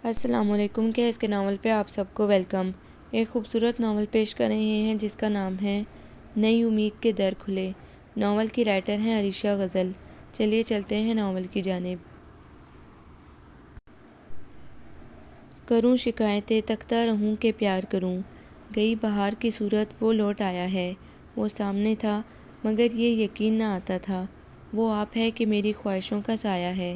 السلام علیکم کے اس کے ناول پہ آپ سب کو ویلکم۔ ایک خوبصورت ناول پیش کر رہے ہیں جس کا نام ہے نئی امید کے در کھلے۔ ناول کی رائٹر ہیں عریشہ غزل۔ چلیے چلتے ہیں ناول کی جانب۔ کروں شکایتیں تکتا رہوں کہ پیار کروں، گئی بہار کی صورت وہ لوٹ آیا ہے۔ وہ سامنے تھا مگر یہ یقین نہ آتا تھا، وہ آپ ہے کہ میری خواہشوں کا سایہ ہے۔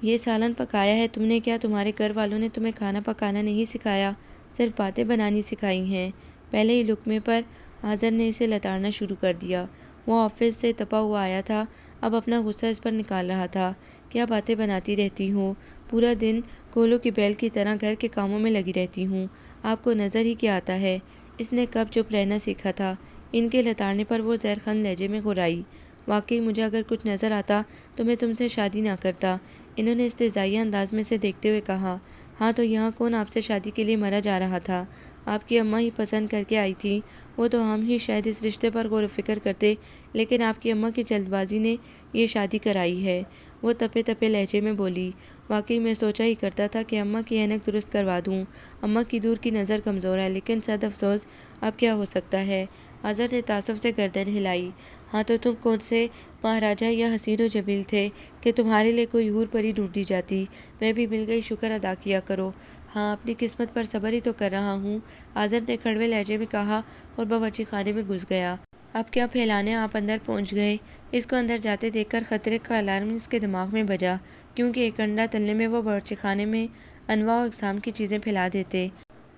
یہ سالن پکایا ہے تم نے کیا؟ تمہارے گھر والوں نے تمہیں کھانا پکانا نہیں سکھایا، صرف باتیں بنانی سکھائی ہیں۔ پہلے ہی لقمے پر آذر نے اسے لتاڑنا شروع کر دیا۔ وہ آفس سے تپا ہوا آیا تھا، اب اپنا غصہ اس پر نکال رہا تھا۔ کیا باتیں بناتی رہتی ہوں، پورا دن کولوں کی بیل کی طرح گھر کے کاموں میں لگی رہتی ہوں، آپ کو نظر ہی کیا آتا ہے؟ اس نے کب چپ رہنا سیکھا تھا؟ ان کے لتاڑنے پر وہ زہرخند لہجے میں غرائی۔ واقعی مجھے اگر کچھ نظر آتا تو میں تم سے شادی نہ کرتا، انہوں نے استہزائیہ انداز میں سے دیکھتے ہوئے کہا۔ ہاں تو یہاں کون آپ سے شادی کے لیے مرا جا رہا تھا؟ آپ کی اماں ہی پسند کر کے آئی تھی، وہ تو ہم ہی شاید اس رشتے پر غور و فکر کرتے، لیکن آپ کی اماں کی جلد بازی نے یہ شادی کرائی ہے، وہ تپے تپے لہجے میں بولی۔ واقعی میں سوچا ہی کرتا تھا کہ اماں کی اینک درست کروا دوں، اماں کی دور کی نظر کمزور ہے، لیکن صد افسوس اب کیا ہو سکتا ہے؟ آذر نے تعصب سے گردن ہلائی۔ ہاں تو تم کون سے مہاراجہ یا حسین و جمیل تھے کہ تمہارے لیے کوئی حور پری ڈھونڈی جاتی؟ میں بھی مل گئی، شکر ادا کیا کرو۔ ہاں اپنی قسمت پر صبر ہی تو کر رہا ہوں، آذر نے کڑوے لہجے میں کہا اور باورچی خانے میں گھس گیا۔ اب کیا پھیلانے آپ اندر پہنچ گئے؟ اس کو اندر جاتے دیکھ کر خطرے کا الارم اس کے دماغ میں بجا، کیونکہ ایک انڈا تلنے میں وہ باورچی خانے میں انواع و اقسام کی چیزیں پھیلا دیتے،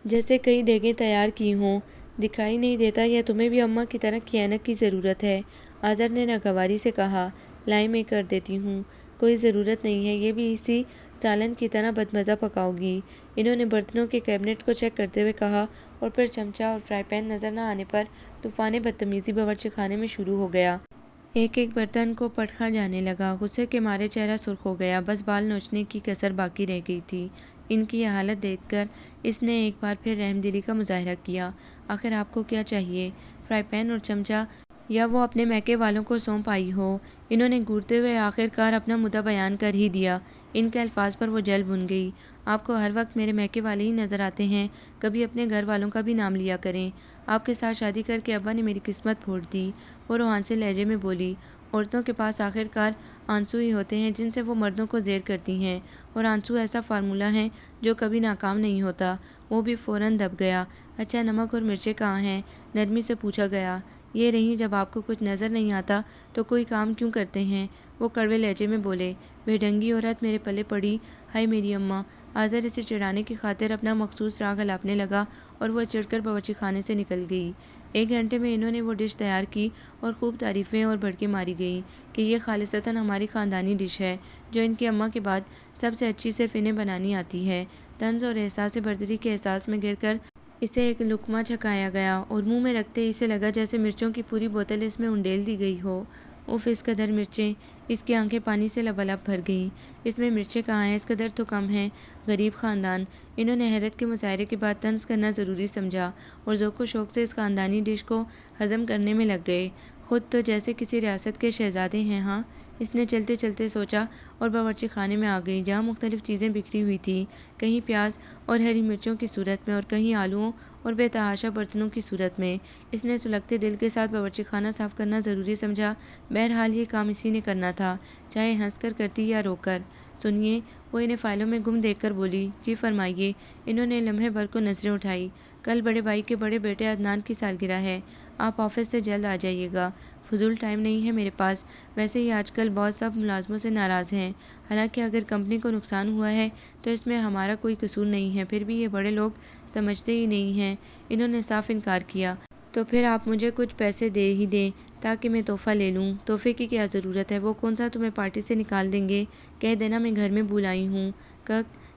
جیسے کئی دیگیں تیار کی ہوں۔ دکھائی نہیں دیتا یا تمہیں بھی اماں کی طرح کی اینک کی ضرورت ہے؟ آذر نے ناگواری سے کہا۔ لائی میں کر دیتی ہوں، کوئی ضرورت نہیں ہے، یہ بھی اسی سالن کی طرح بدمزہ پکاؤ گی؟ انہوں نے برتنوں کے کیبنٹ کو چیک کرتے ہوئے کہا، اور پھر چمچہ اور فرائی پین نظر نہ آنے پر طوفان بدتمیزی باورچی خانے میں شروع ہو گیا۔ ایک ایک برتن کو پٹخا جانے لگا، غصے کے مارے چہرہ سرخ ہو گیا، بس بال نوچنے کی کسر باقی رہ گئی تھی۔ ان کی یہ حالت دیکھ کر اس نے ایک بار پھر رحم دلی کا مظاہرہ کیا۔ آخر آپ کو کیا چاہیے؟ فرائی پین اور چمچہ، یا وہ اپنے میکے والوں کو سونپ آئی ہو؟ انہوں نے گھورتے ہوئے آخر کار اپنا مدعا بیان کر ہی دیا۔ ان کے الفاظ پر وہ جل بھن گئی۔ آپ کو ہر وقت میرے میکے والے ہی نظر آتے ہیں، کبھی اپنے گھر والوں کا بھی نام لیا کریں۔ آپ کے ساتھ شادی کر کے ابا نے میری قسمت پھوڑ دی، وہ روحان سے لہجے میں بولی۔ عورتوں کے پاس آخر کار آنسو ہی ہوتے ہیں جن سے وہ مردوں کو زیر کرتی ہیں، اور آنسو ایسا فارمولہ ہے جو کبھی ناکام نہیں ہوتا۔ وہ بھی فوراً دب گیا۔ اچھا نمک اور مرچیں کہاں ہیں؟ نرمی سے پوچھا گیا۔ یہ رہیں، جب آپ کو کچھ نظر نہیں آتا تو کوئی کام کیوں کرتے ہیں؟ وہ کڑوے لہجے میں بولے۔ بے ڈھنگی عورت میرے پلے پڑی، ہائے میری اماں۔ آذر اسے چڑھانے کی خاطر اپنا مخصوص راگ الاپنے لگا اور وہ چڑھ کر باورچی خانے سے نکل گئی۔ ایک گھنٹے میں انہوں نے وہ ڈش تیار کی اور خوب تعریفیں اور بڑھکیں ماری گئیں کہ یہ خالصتاً ہماری خاندانی ڈش ہے، جو ان کی اماں کے بعد سب سے اچھی صرف انہیں بنانی آتی ہے۔ طنز اور احساس برتری کے احساس میں گر کر اسے ایک لقمہ چھکایا گیا اور منہ میں رکھتے ہی اسے لگا جیسے مرچوں کی پوری بوتل اس میں انڈیل دی گئی ہو۔ اف، اس قدر مرچیں! اس کی آنکھیں پانی سے لبالب بھر گئیں۔ اس میں مرچیں کہاں ہیں؟ اس قدر تو کم ہیں۔ غریب خاندان! انہوں نے حیرت کے مظاہرے کے بعد طنز کرنا ضروری سمجھا اور ذوق و شوق سے اس خاندانی ڈش کو ہضم کرنے میں لگ گئے۔ خود تو جیسے کسی ریاست کے شہزادے ہیں۔ ہاں، اس نے چلتے چلتے سوچا اور باورچی خانے میں آ گئی، جہاں مختلف چیزیں بکھری ہوئی تھیں، کہیں پیاز اور ہری مرچوں کی صورت میں اور کہیں آلوؤں اور بے تحاشا برتنوں کی صورت میں۔ اس نے سلگتے دل کے ساتھ باورچی خانہ صاف کرنا ضروری سمجھا۔ بہرحال یہ کام اسی نے کرنا تھا، چاہے ہنس کر کرتی یا رو کر۔ سنیے، وہ انہیں فائلوں میں گم دیکھ کر بولی۔ جی فرمائیے۔ انہوں نے لمحے بھر کو نظریں اٹھائی۔ کل بڑے بھائی کے بڑے بیٹے عدنان کی سالگرہ ہے، آپ آفس سے جلد آ جائیے گا۔ فضول ٹائم نہیں ہے میرے پاس، ویسے ہی آج کل باس سب ملازموں سے ناراض ہیں، حالانکہ اگر کمپنی کو نقصان ہوا ہے تو اس میں ہمارا کوئی قصور نہیں ہے، پھر بھی یہ بڑے لوگ سمجھتے ہی نہیں ہیں۔ انہوں نے صاف انکار کیا۔ تو پھر آپ مجھے کچھ پیسے دے ہی دیں تاکہ میں تحفہ لے لوں۔ تحفے کی کیا ضرورت ہے؟ وہ کون سا تمہیں پارٹی سے نکال دیں گے؟ کہہ دینا میں گھر میں بھول آئی ہوں۔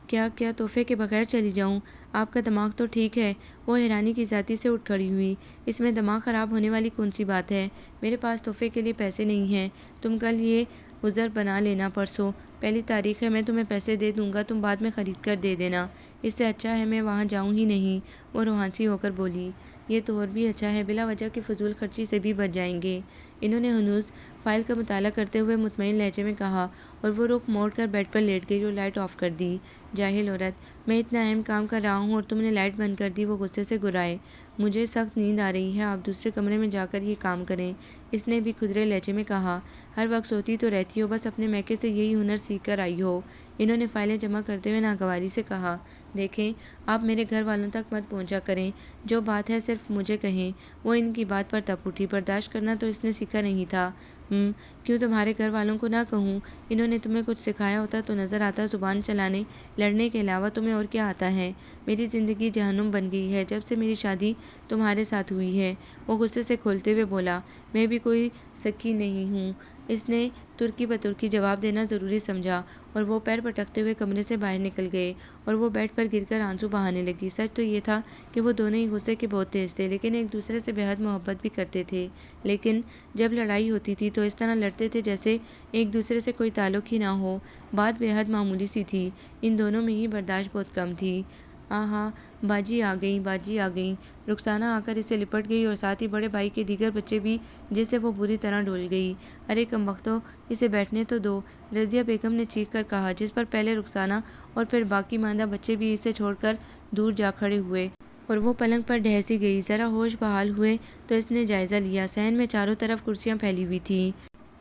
کیا تحفے کے بغیر چلی جاؤں؟ آپ کا دماغ تو ٹھیک ہے؟ وہ حیرانی کی ذاتی سے اٹھ کھڑی ہوئی۔ اس میں دماغ خراب ہونے والی کون سی بات ہے؟ میرے پاس تحفے کے لیے پیسے نہیں ہیں، تم کل یہ عذر بنا لینا، پرسوں 1 تاریخ ہے، میں تمہیں پیسے دے دوں گا، تم بعد میں خرید کر دے دینا۔ اس سے اچھا ہے میں وہاں جاؤں ہی نہیں۔ وہ روحانسی ہو کر بولی، یہ تو اور بھی اچھا ہے، بلا وجہ کی فضول خرچی سے بھی بچ جائیں گے۔ انہوں نے ہنوز فائل کا مطالعہ کرتے ہوئے مطمئن لہجے میں کہا، اور وہ رخ موڑ کر بیڈ پر لیٹ گئی اور لائٹ آف کر دی۔ جاہل عورت، میں اتنا اہم کام کر رہا ہوں اور تم نے لائٹ بند کر دی۔ وہ غصے سے گرائے، مجھے سخت نیند آ رہی ہے، آپ دوسرے کمرے میں جا کر یہ کام کریں۔ اس نے بھی کھدرے لہجے میں کہا، ہر وقت سوتی تو رہتی ہو، بس اپنے میکے سے یہی ہنر سیکھ کر آئی ہو۔ انہوں نے فائلیں جمع کرتے ہوئے ناگواری سے کہا، دیکھیں آپ میرے گھر والوں تک مت پہنچا کریں، جو بات ہے صرف مجھے کہیں۔ وہ ان کی بات پر تپ اٹھی، برداشت کرنا تو اس نے سیکھا نہیں تھا۔ کیوں تمہارے گھر والوں کو نہ کہوں؟ انہوں نے تمہیں کچھ سکھایا ہوتا تو نظر آتا، زبان چلانے لڑنے کے علاوہ تمہیں اور کیا آتا ہے؟ میری زندگی جہنم بن گئی ہے جب سے میری شادی تمہارے ساتھ ہوئی ہے۔ وہ غصے سے کھولتے ہوئے بولا، میں بھی کوئی سکی نہیں ہوں۔ اس نے ترکی بترکی جواب دینا ضروری سمجھا اور وہ پیر پٹکتے ہوئے کمرے سے باہر نکل گئے اور وہ بیڈ پر گر کر آنسو بہانے لگی۔ سچ تو یہ تھا کہ وہ دونوں ہی غصے کے بہت تیز تھے، لیکن ایک دوسرے سے بے حد محبت بھی کرتے تھے، لیکن جب لڑائی ہوتی تھی تو اس طرح لڑتے تھے جیسے ایک دوسرے سے کوئی تعلق ہی نہ ہو۔ بات بے حد معمولی سی تھی، ان دونوں میں ہی برداشت بہت کم تھی۔ آہا، باجی آ گئیں، باجی آ گئیں۔ رخسانہ آ کر اسے لپٹ گئی اور ساتھ ہی بڑے بھائی کے دیگر بچے بھی، جس سے وہ بری طرح ڈول گئی۔ ارے کمبختو، اسے بیٹھنے تو دو، رضیہ بیگم نے چیخ کر کہا، جس پر پہلے رخسانہ اور پھر باقی ماندہ بچے بھی اسے چھوڑ کر دور جا کھڑے ہوئے اور وہ پلنگ پر ڈھہ سی گئی۔ ذرا ہوش بحال ہوئے تو اس نے جائزہ لیا، صحن میں چاروں طرف کرسیاں پھیلی ہوئی تھیں،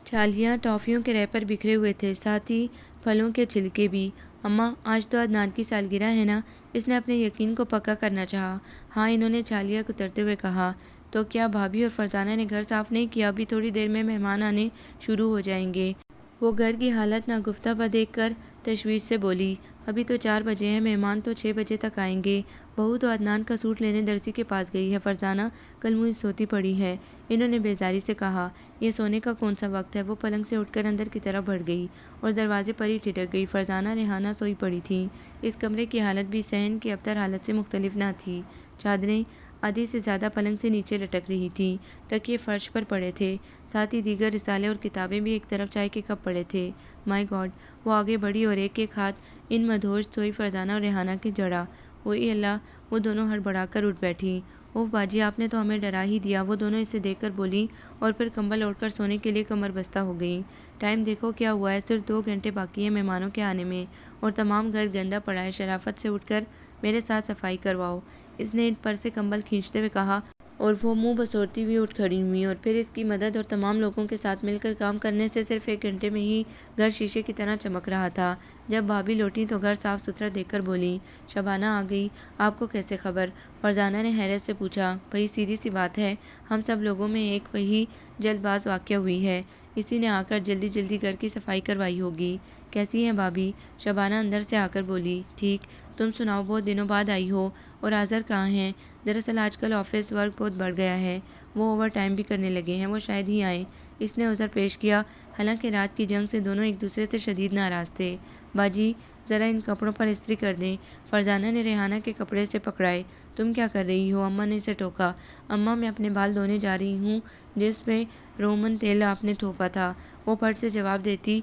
چھالیاں ٹافیوں کے ریپر بکھرے ہوئے تھے، ساتھ ہی پھلوں کے چھلکے بھی۔ اماں، آج تو عدنان کی سالگرہ ہے نا؟ اس نے اپنے یقین کو پکا کرنا چاہا۔ ہاں، انہوں نے چھالیاں کترتے ہوئے کہا۔ تو کیا بھابھی اور فرزانہ نے گھر صاف نہیں کیا؟ ابھی تھوڑی دیر میں مہمان آنے شروع ہو جائیں گے۔ وہ گھر کی حالت ناگفتہ دیکھ کر تشویش سے بولی، ابھی تو 4 بجے ہیں، مہمان تو 6 بجے تک آئیں گے۔ بہو تو عدنان کا سوٹ لینے درزی کے پاس گئی ہے، فرزانہ کل منہ سوتی پڑی ہے۔ انہوں نے بیزاری سے کہا، یہ سونے کا کون سا وقت ہے؟ وہ پلنگ سے اٹھ کر اندر کی طرف بڑھ گئی اور دروازے پر ہی ٹھٹک گئی۔ فرزانہ ریحانہ سوئی پڑی تھیں۔ اس کمرے کی حالت بھی صحن کی ابتر حالت سے مختلف نہ تھی۔ چادریں آدھی سے زیادہ پلنگ سے نیچے لٹک رہی تھیں، تکیے فرش پر پڑے تھے، ساتھ ہی دیگر رسالے اور کتابیں بھی، ایک طرف چائے کے کپ پڑے تھے۔ مائی گاڈ! وہ آگے بڑھی اور ایک ایک ہاتھ ان مدہوش سوئی فرزانہ اور ریحانہ کے جڑا۔ وہی اللہ! وہ دونوں ہڑبڑا کر اٹھ بیٹھیں۔ اوہ باجی، آپ نے تو ہمیں ڈرا ہی دیا، وہ دونوں اسے دیکھ کر بولیں اور پھر کمبل اوڑھ کر سونے کے لیے کمر بستہ ہو گئیں۔ ٹائم دیکھو کیا ہوا ہے، صرف 2 گھنٹے باقی ہیں مہمانوں کے آنے میں، اور تمام گھر گندا پڑا ہے، شرافت سے اٹھ کر میرے ساتھ صفائی کرواؤ۔ اس نے ان پر سے کمبل کھینچتے ہوئے کہا اور وہ منہ بسوڑتی ہوئی اٹھ کھڑی ہوئیں، اور پھر اس کی مدد اور تمام لوگوں کے ساتھ مل کر کام کرنے سے صرف 1 گھنٹے میں ہی گھر شیشے کی طرح چمک رہا تھا۔ جب بھابھی لوٹیں تو گھر صاف ستھرا دیکھ کر بولیں، شبانہ آ گئی، آپ کو کیسے خبر؟ فرزانہ نے حیرت سے پوچھا۔ بھئی سیدھی سی بات ہے، ہم سب لوگوں میں ایک وہی جلد باز واقعہ ہوئی ہے، اسی نے آ کر جلدی جلدی گھر کی صفائی کروائی ہوگی۔ کیسی ہیں بھابھی؟ شبانہ اندر سے آ کر بولی، ٹھیک، تم سناؤ، بہت دنوں بعد آئی ہو، اور آذر کہاں ہیں؟ دراصل آج کل آفس ورک بہت بڑھ گیا ہے، وہ اوور ٹائم بھی کرنے لگے ہیں، وہ شاید ہی آئیں۔ اس نے عذر پیش کیا، حالانکہ رات کی جنگ سے دونوں ایک دوسرے سے شدید ناراض تھے۔ باجی، ذرا ان کپڑوں پر استری کر دیں۔ فرزانہ نے ریحانہ کے کپڑے سے پکڑائے۔ تم کیا کر رہی ہو؟ اماں نے اسے ٹوکا۔ اماں، میں اپنے بال دھونے جا رہی ہوں، جس میں رومن تیل آپ نے تھوپا تھا، وہ پھٹ سے جواب دیتی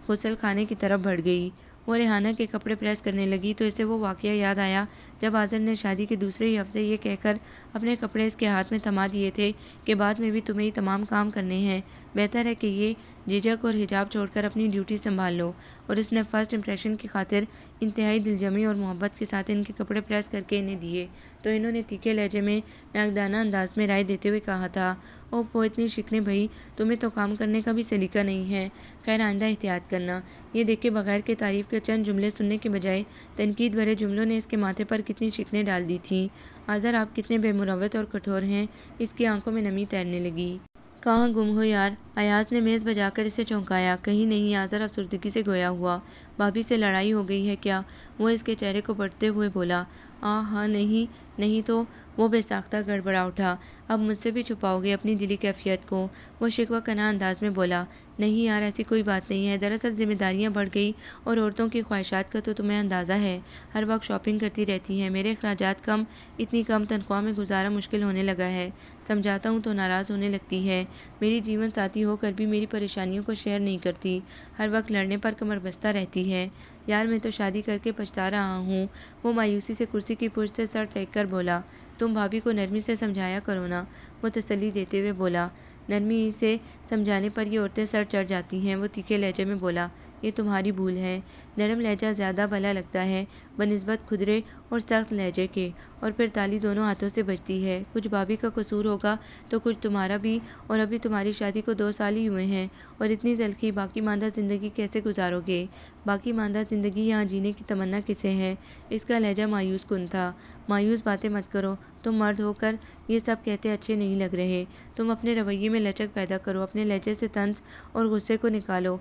غسل خانے کی طرف بڑھ گئی۔ وہ ریحانہ کے کپڑے پریس کرنے لگی تو اسے وہ واقعہ یاد آیا جب آذر نے شادی کے دوسرے ہی ہفتے یہ کہہ کر اپنے کپڑے اس کے ہاتھ میں تھما دیے تھے کہ بعد میں بھی تمہیں ہی تمام کام کرنے ہیں، بہتر ہے کہ یہ جھجک اور حجاب چھوڑ کر اپنی ڈیوٹی سنبھال لو۔ اور اس نے فرسٹ امپریشن کی خاطر انتہائی دلجمی اور محبت کے ساتھ ان کے کپڑے پریس کر کے انہیں دیے تو انہوں نے تیکھے لہجے میں ناقدانہ انداز میں رائے دیتے ہوئے کہا تھا، اوف، وہ اتنی شکنیں بھئی، تمہیں تو کام کرنے کا بھی سلیقہ نہیں ہے، خیر آئندہ احتیاط کرنا۔ یہ دیکھ کے بغیر کے تعریف کے چند جملے سننے کے بجائے تنقید بھرے جملوں نے اس کے ماتھے پر کتنی شکنیں ڈال دی تھیں۔ آذر، آپ کتنے بے مروت اور کٹھور ہیں۔ اس کی آنکھوں میں نمی تیرنے لگی۔ کہاں گم ہو یار؟ ایاز نے میز بجا کر اسے چونکایا۔ کہیں نہیں، آذر افسردگی سے گویا ہوا۔ بھابھی سے لڑائی ہو گئی ہے کیا؟ وہ اس کے چہرے کو پڑھتے ہوئے بولا۔ ہاں نہیں تو وہ بے ساختہ گڑبڑا اٹھا۔ اب مجھ سے بھی چھپاؤ گے اپنی دلی کیفیت کو؟ وہ شکوہ کناں انداز میں بولا۔ نہیں یار، ایسی کوئی بات نہیں ہے، دراصل ذمہ داریاں بڑھ گئی اور عورتوں کی خواہشات کا تو تمہیں اندازہ ہے، ہر وقت شاپنگ کرتی رہتی ہیں، میرے اخراجات کم، اتنی کم تنخواہ میں گزارا مشکل ہونے لگا ہے، سمجھاتا ہوں تو ناراض ہونے لگتی ہے، میری جیون ساتھی ہو کر بھی میری پریشانیوں کو شیئر نہیں کرتی، ہر وقت لڑنے پر کمر بستہ رہتی ہے۔ یار میں تو شادی کر کے پچھتا رہا ہوں۔ وہ مایوسی سے کرسی کی پشت سے سر ٹیک کر بولا۔ تم بھابھی کو نرمی سے سمجھایا کرو نا، وہ تسلی دیتے ہوئے بولا۔ نرمی سے سمجھانے پر یہ عورتیں سر چڑھ جاتی ہیں، وہ تیکھے لہجے میں بولا۔ یہ تمہاری بھول ہے، نرم لہجہ زیادہ بھلا لگتا ہے بنسبت کھدرے اور سخت لہجے کے، اور پھر تالی دونوں ہاتھوں سے بجتی ہے، کچھ بھابھی کا قصور ہوگا تو کچھ تمہارا بھی، اور ابھی تمہاری شادی کو 2 سال ہی ہوئے ہیں، اور اتنی تلخی، باقی ماندہ زندگی کیسے گزارو گے؟ باقی ماندہ زندگی یہاں جینے کی تمنا کسے ہے؟ اس کا لہجہ مایوس کن تھا۔ مایوس باتیں مت کرو، تم مرد ہو کر یہ سب کہتے اچھے نہیں لگ رہے، تم اپنے رویے میں لچک پیدا کرو، اپنے لہجے سے طنز اور غصے کو نکالو۔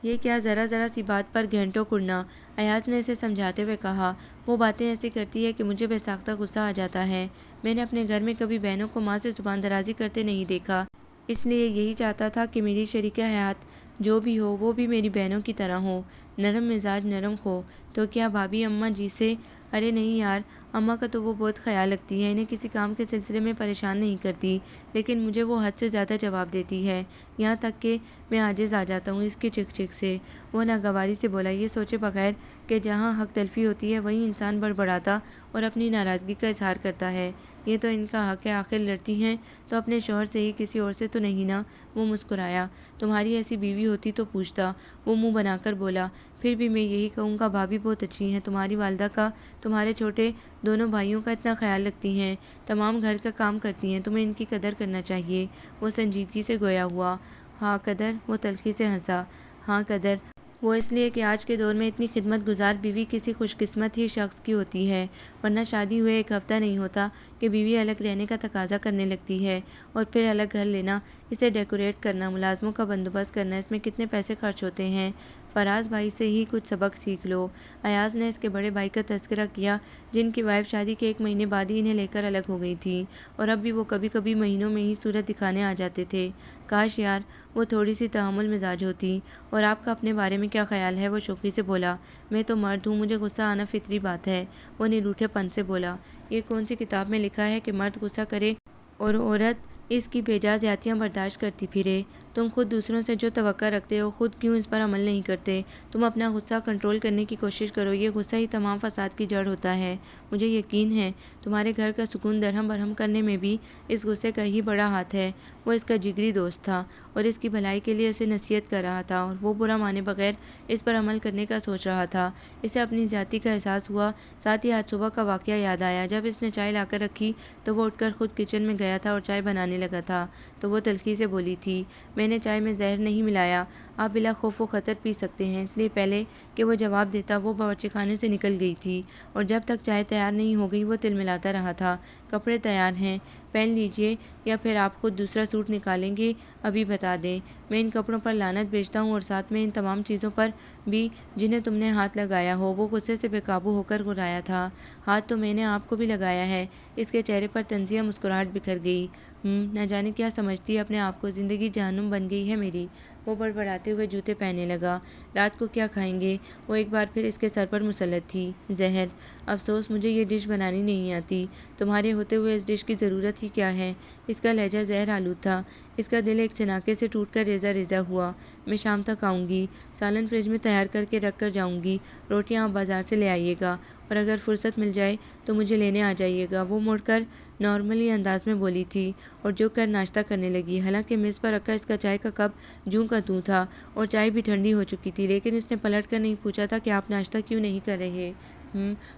یہ کیا ذرا ذرا سی بات پر گھنٹوں کڑنا؟ ایاز نے اسے سمجھاتے ہوئے کہا۔ وہ باتیں ایسی کرتی ہے کہ مجھے بے ساختہ غصہ آ جاتا ہے، میں نے اپنے گھر میں کبھی بہنوں کو ماں سے زبان درازی کرتے نہیں دیکھا، اس لیے یہی چاہتا تھا کہ میری شریک حیات جو بھی ہو وہ بھی میری بہنوں کی طرح ہو، نرم مزاج، نرم خو۔ تو کیا بھابھی اماں جی سے؟ ارے نہیں یار، اماں کا تو وہ بہت خیال رکھتی ہے، انہیں کسی کام کے سلسلے میں پریشان نہیں کرتی، لیکن مجھے وہ حد سے زیادہ جواب دیتی ہے، یہاں تک کہ میں عاجز آ جاتا ہوں اس کی چک چک سے۔ وہ ناگواری سے بولا، یہ سوچے بغیر کہ جہاں حق تلفی ہوتی ہے وہیں انسان بڑبڑاتا اور اپنی ناراضگی کا اظہار کرتا ہے، یہ تو ان کا حق ہے، آخر لڑتی ہیں تو اپنے شوہر سے ہی، کسی اور سے تو نہیں نا؟ وہ مسکرایا۔ تمہاری ایسی بیوی ہوتی تو پوچھتا، وہ منہ بنا کر بولا۔ پھر بھی میں یہی کہوں گا، بھابھی بہت اچھی ہیں، تمہاری والدہ کا، تمہارے چھوٹے دونوں بھائیوں کا اتنا خیال رکھتی ہیں، تمام گھر کا کام کرتی ہیں، تمہیں ان کی قدر کرنا چاہیے۔ وہ سنجیدگی سے گویا ہوا۔ ہاں قدر؟ وہ تلخی سے ہنسا۔ ہاں قدر، وہ اس لیے کہ آج کے دور میں اتنی خدمت گزار بیوی کسی خوش قسمت ہی شخص کی ہوتی ہے، ورنہ شادی ہوئے 1 ہفتہ نہیں ہوتا کہ بیوی الگ رہنے کا تقاضا کرنے لگتی ہے، اور پھر الگ گھر لینا، اسے ڈیکوریٹ کرنا، ملازموں کا بندوبست کرنا، اس میں کتنے پیسے خرچ ہوتے ہیں۔ فراز بھائی سے ہی کچھ سبق سیکھ لو۔ ایاز نے اس کے بڑے بھائی کا تذکرہ کیا، جن کی وائف شادی کے 1 مہینے بعد ہی انہیں لے کر الگ ہو گئی تھی، اور اب بھی وہ کبھی کبھی مہینوں میں ہی صورت دکھانے آ جاتے تھے۔ کاش یار وہ تھوڑی سی تحمل مزاج ہوتی۔ اور آپ کا اپنے بارے میں کیا خیال ہے؟ وہ شوخی سے بولا۔ میں تو مرد ہوں، مجھے غصہ آنا فطری بات ہے، وہ نروٹھے پن سے بولا۔ یہ کون سی کتاب میں لکھا ہے کہ مرد غصہ کرے اور عورت اس کی بےجا زیادتیاں برداشت کرتی پھرے؟ تم خود دوسروں سے جو توقع رکھتے ہو، خود کیوں اس پر عمل نہیں کرتے؟ تم اپنا غصہ کنٹرول کرنے کی کوشش کرو، یہ غصہ ہی تمام فساد کی جڑ ہوتا ہے۔ مجھے یقین ہے تمہارے گھر کا سکون درہم برہم کرنے میں بھی اس غصے کا ہی بڑا ہاتھ ہے۔ وہ اس کا جگری دوست تھا اور اس کی بھلائی کے لیے اسے نصیحت کر رہا تھا، اور وہ برا مانے بغیر اس پر عمل کرنے کا سوچ رہا تھا۔ اسے اپنی زیادتی کا احساس ہوا، ساتھ ہی آج صبح کا واقعہ یاد آیا، جب اس نے چائے لا کر رکھی تو وہ اٹھ کر خود کچن میں گیا تھا اور چائے بنانے لگا تھا، تو وہ تلخی سے بولی تھی، میں نے چائے میں زہر نہیں ملایا، آپ بلا خوف و خطر پی سکتے ہیں۔ اس لیے پہلے کہ وہ جواب دیتا وہ باورچی خانے سے نکل گئی تھی، اور جب تک چائے تیار نہیں ہو گئی وہ تلملاتا رہا تھا۔ کپڑے تیار ہیں، پہن لیجئے، یا پھر آپ خود دوسرا سوٹ نکالیں گے؟ ابھی بتا دیں، میں ان کپڑوں پر لعنت بھیجتا ہوں، اور ساتھ میں ان تمام چیزوں پر بھی جنہیں تم نے ہاتھ لگایا ہو۔ وہ غصے سے بے قابو ہو کر گرایا تھا۔ ہاتھ تو میں نے آپ کو بھی لگایا ہے۔ اس کے چہرے پر طنزیہ مسکراہٹ بکھر گئی۔ نہ جانے کیا سمجھتی ہے اپنے آپ کو، زندگی جہنم بن گئی ہے میری۔ وہ بڑبڑاتے ہوئے جوتے پہننے لگا۔ رات کو کیا کھائیں گے؟ وہ ایک بار پھر اس کے سر پر مسلط تھی۔ زہر؟ افسوس مجھے یہ ڈش بنانی نہیں آتی، تمہارے ہوتے ہوئے اس ڈش کی ضرورت ہی کیا ہے؟ اس کا لہجہ زہر آلود تھا، اس کا دل ایک چناکے سے ٹوٹ کر ریزہ ریزہ ہوا۔ میں شام تک آؤں گی، سالن فریج میں تیار کر کے رکھ کر جاؤں گی، روٹیاں آپ بازار سے لے آئیے گا، اور اگر فرصت مل جائے تو مجھے لینے آ جائیے گا۔ وہ مڑ کر نارملی انداز میں بولی تھی، اور جھک کر ناشتہ کرنے لگی، حالانکہ میز پر رکھا اس کا چائے کا کپ جوں کا توں تھا، اور چائے بھی ٹھنڈی ہو چکی تھی، لیکن اس نے پلٹ کر نہیں پوچھا تھا کہ آپ ناشتہ کیوں نہیں کر رہے؟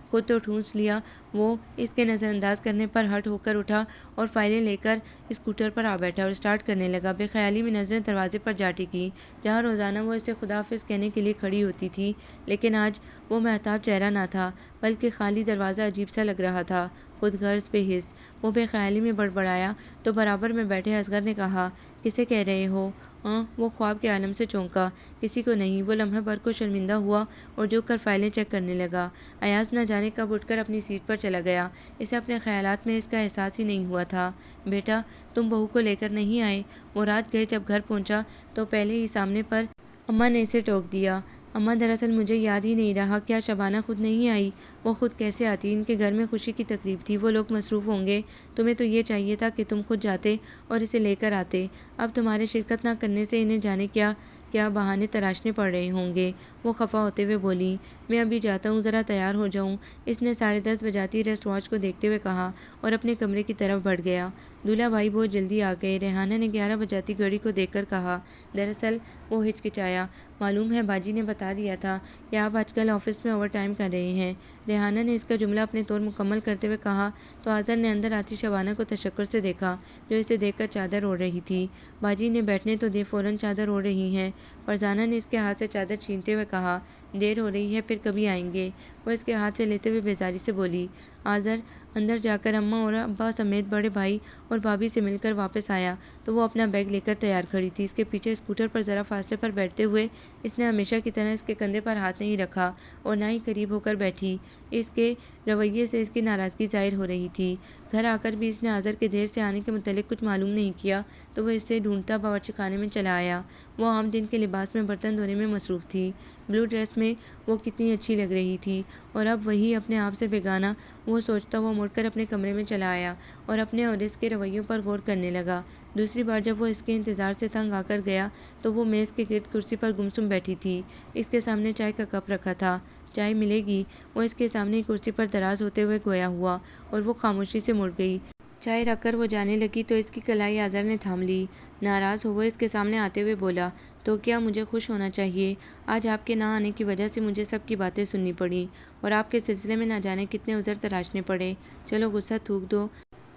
خود تو ٹھونس لیا۔ وہ اس کے نظر انداز کرنے پر ہٹ ہو کر اٹھا اور فائلیں لے کر اسکوٹر پر آ بیٹھا اور اسٹارٹ کرنے لگا۔ بے خیالی میں نظریں دروازے پر جا ٹکی، جہاں روزانہ وہ اسے خدا حافظ کہنے کے لیے کھڑی ہوتی تھی، لیکن آج وہ مہتاب چہرہ نہ تھا، بلکہ خالی دروازہ عجیب سا لگ رہا تھا، خود غرض بے حس۔ وہ بے خیالی میں بڑبڑایا تو برابر میں بیٹھے اصغر نے کہا، کسے کہہ رہے ہو؟ وہ خواب کے عالم سے چونکا، کسی کو نہیں۔ وہ لمحے بھر کو شرمندہ ہوا اور جھک کر فائلیں چیک کرنے لگا۔ ایاز نہ جانے کب اٹھ کر اپنی سیٹ پر چلا گیا، اسے اپنے خیالات میں اس کا احساس ہی نہیں ہوا تھا۔ بیٹا، تم بہو کو لے کر نہیں آئے؟ وہ رات گئے جب گھر پہنچا تو پہلے ہی سامنے پر اماں نے اسے ٹوک دیا۔ اماں، دراصل مجھے یاد ہی نہیں رہا، کیا شبانہ خود نہیں آئی؟ وہ خود کیسے آتی؟ ان کے گھر میں خوشی کی تقریب تھی، وہ لوگ مصروف ہوں گے، تمہیں تو یہ چاہیے تھا کہ تم خود جاتے اور اسے لے کر آتے۔ اب تمہارے شرکت نہ کرنے سے انہیں جانے کیا کیا بہانے تراشنے پڑ رہے ہوں گے۔ وہ خفا ہوتے ہوئے بولی، میں ابھی جاتا ہوں، ذرا تیار ہو جاؤں۔ اس نے 10:30 بجاتی ریسٹ واچ کو دیکھتے ہوئے کہا اور اپنے کمرے کی طرف بڑھ گیا۔ دولہا بھائی بہت جلدی آ گئے، ریحانہ نے 11 بجاتی گھڑی کو دیکھ کر کہا۔ دراصل وہ ہچکچایا۔ معلوم ہے، باجی نے بتا دیا تھا کہ آپ آج کل آفس میں اوور ٹائم کر رہے ہیں۔ ریحانہ نے اس کا جملہ اپنے طور مکمل کرتے ہوئے کہا تو آذر نے اندر آتی شبانہ کو تشکر سے دیکھا، جو اسے دیکھ کر چادر اوڑھ رہی تھی۔ باجی نے بیٹھنے تو دے، فوراً چادر اوڑھ رہی ہیں۔ فرزانہ نے اس کے ہاتھ سے چادر چھینتے ہوئے کہا، دیر ہو رہی ہے، پھر کبھی آئیں گے۔ وہ اس کے ہاتھ سے لیتے ہوئے بیزاری سے بولی۔ آذر اندر جا کر اماں اور ابا سمیت بڑے بھائی اور بھابھی سے مل کر واپس آیا تو وہ اپنا بیگ لے کر تیار کھڑی تھی۔ اس کے پیچھے اسکوٹر پر ذرا فاصلے پر بیٹھتے ہوئے اس نے ہمیشہ کی طرح اس کے کندھے پر ہاتھ نہیں رکھا اور نہ ہی قریب ہو کر بیٹھی۔ اس کے رویے سے اس کی ناراضگی ظاہر ہو رہی تھی۔ گھر آ کر بھی اس نے آذر کے دیر سے آنے کے متعلق کچھ معلوم نہیں کیا تو وہ اسے ڈھونڈتا باورچی خانے میں چلا آیا۔ وہ عام دن کے لباس میں برتن دھونے میں مصروف تھی۔ بلو ڈریس میں وہ کتنی اچھی لگ رہی تھی، اور اب وہی اپنے آپ سے بیگانہ وہ سوچتا ہوا مڑ کر اپنے کمرے میں چلا آیا اور اپنے اور اس کے رویوں پر غور کرنے لگا۔ دوسری بار جب وہ اس کے انتظار سے تنگ آ کر گیا تو وہ میز کے گرد کرسی پر گمسم بیٹھی تھی۔ اس کے سامنے چائے کا کپ رکھا تھا۔ چائے ملے گی؟ وہ اس کے سامنے کرسی پر دراز ہوتے ہوئے گویا ہوا اور وہ خاموشی سے مڑ گئی۔ چائے رکھ کر وہ جانے لگی تو اس کی کلائی آذر نے تھام لی۔ ناراض ہو وہ اس کے سامنے آتے ہوئے بولا، تو کیا مجھے خوش ہونا چاہیے؟ آج آپ کے نہ آنے کی وجہ سے مجھے سب کی باتیں سننی پڑی اور آپ کے سلسلے میں نہ جانے کتنے عذر تراشنے پڑے۔ چلو غصہ تھوک دو،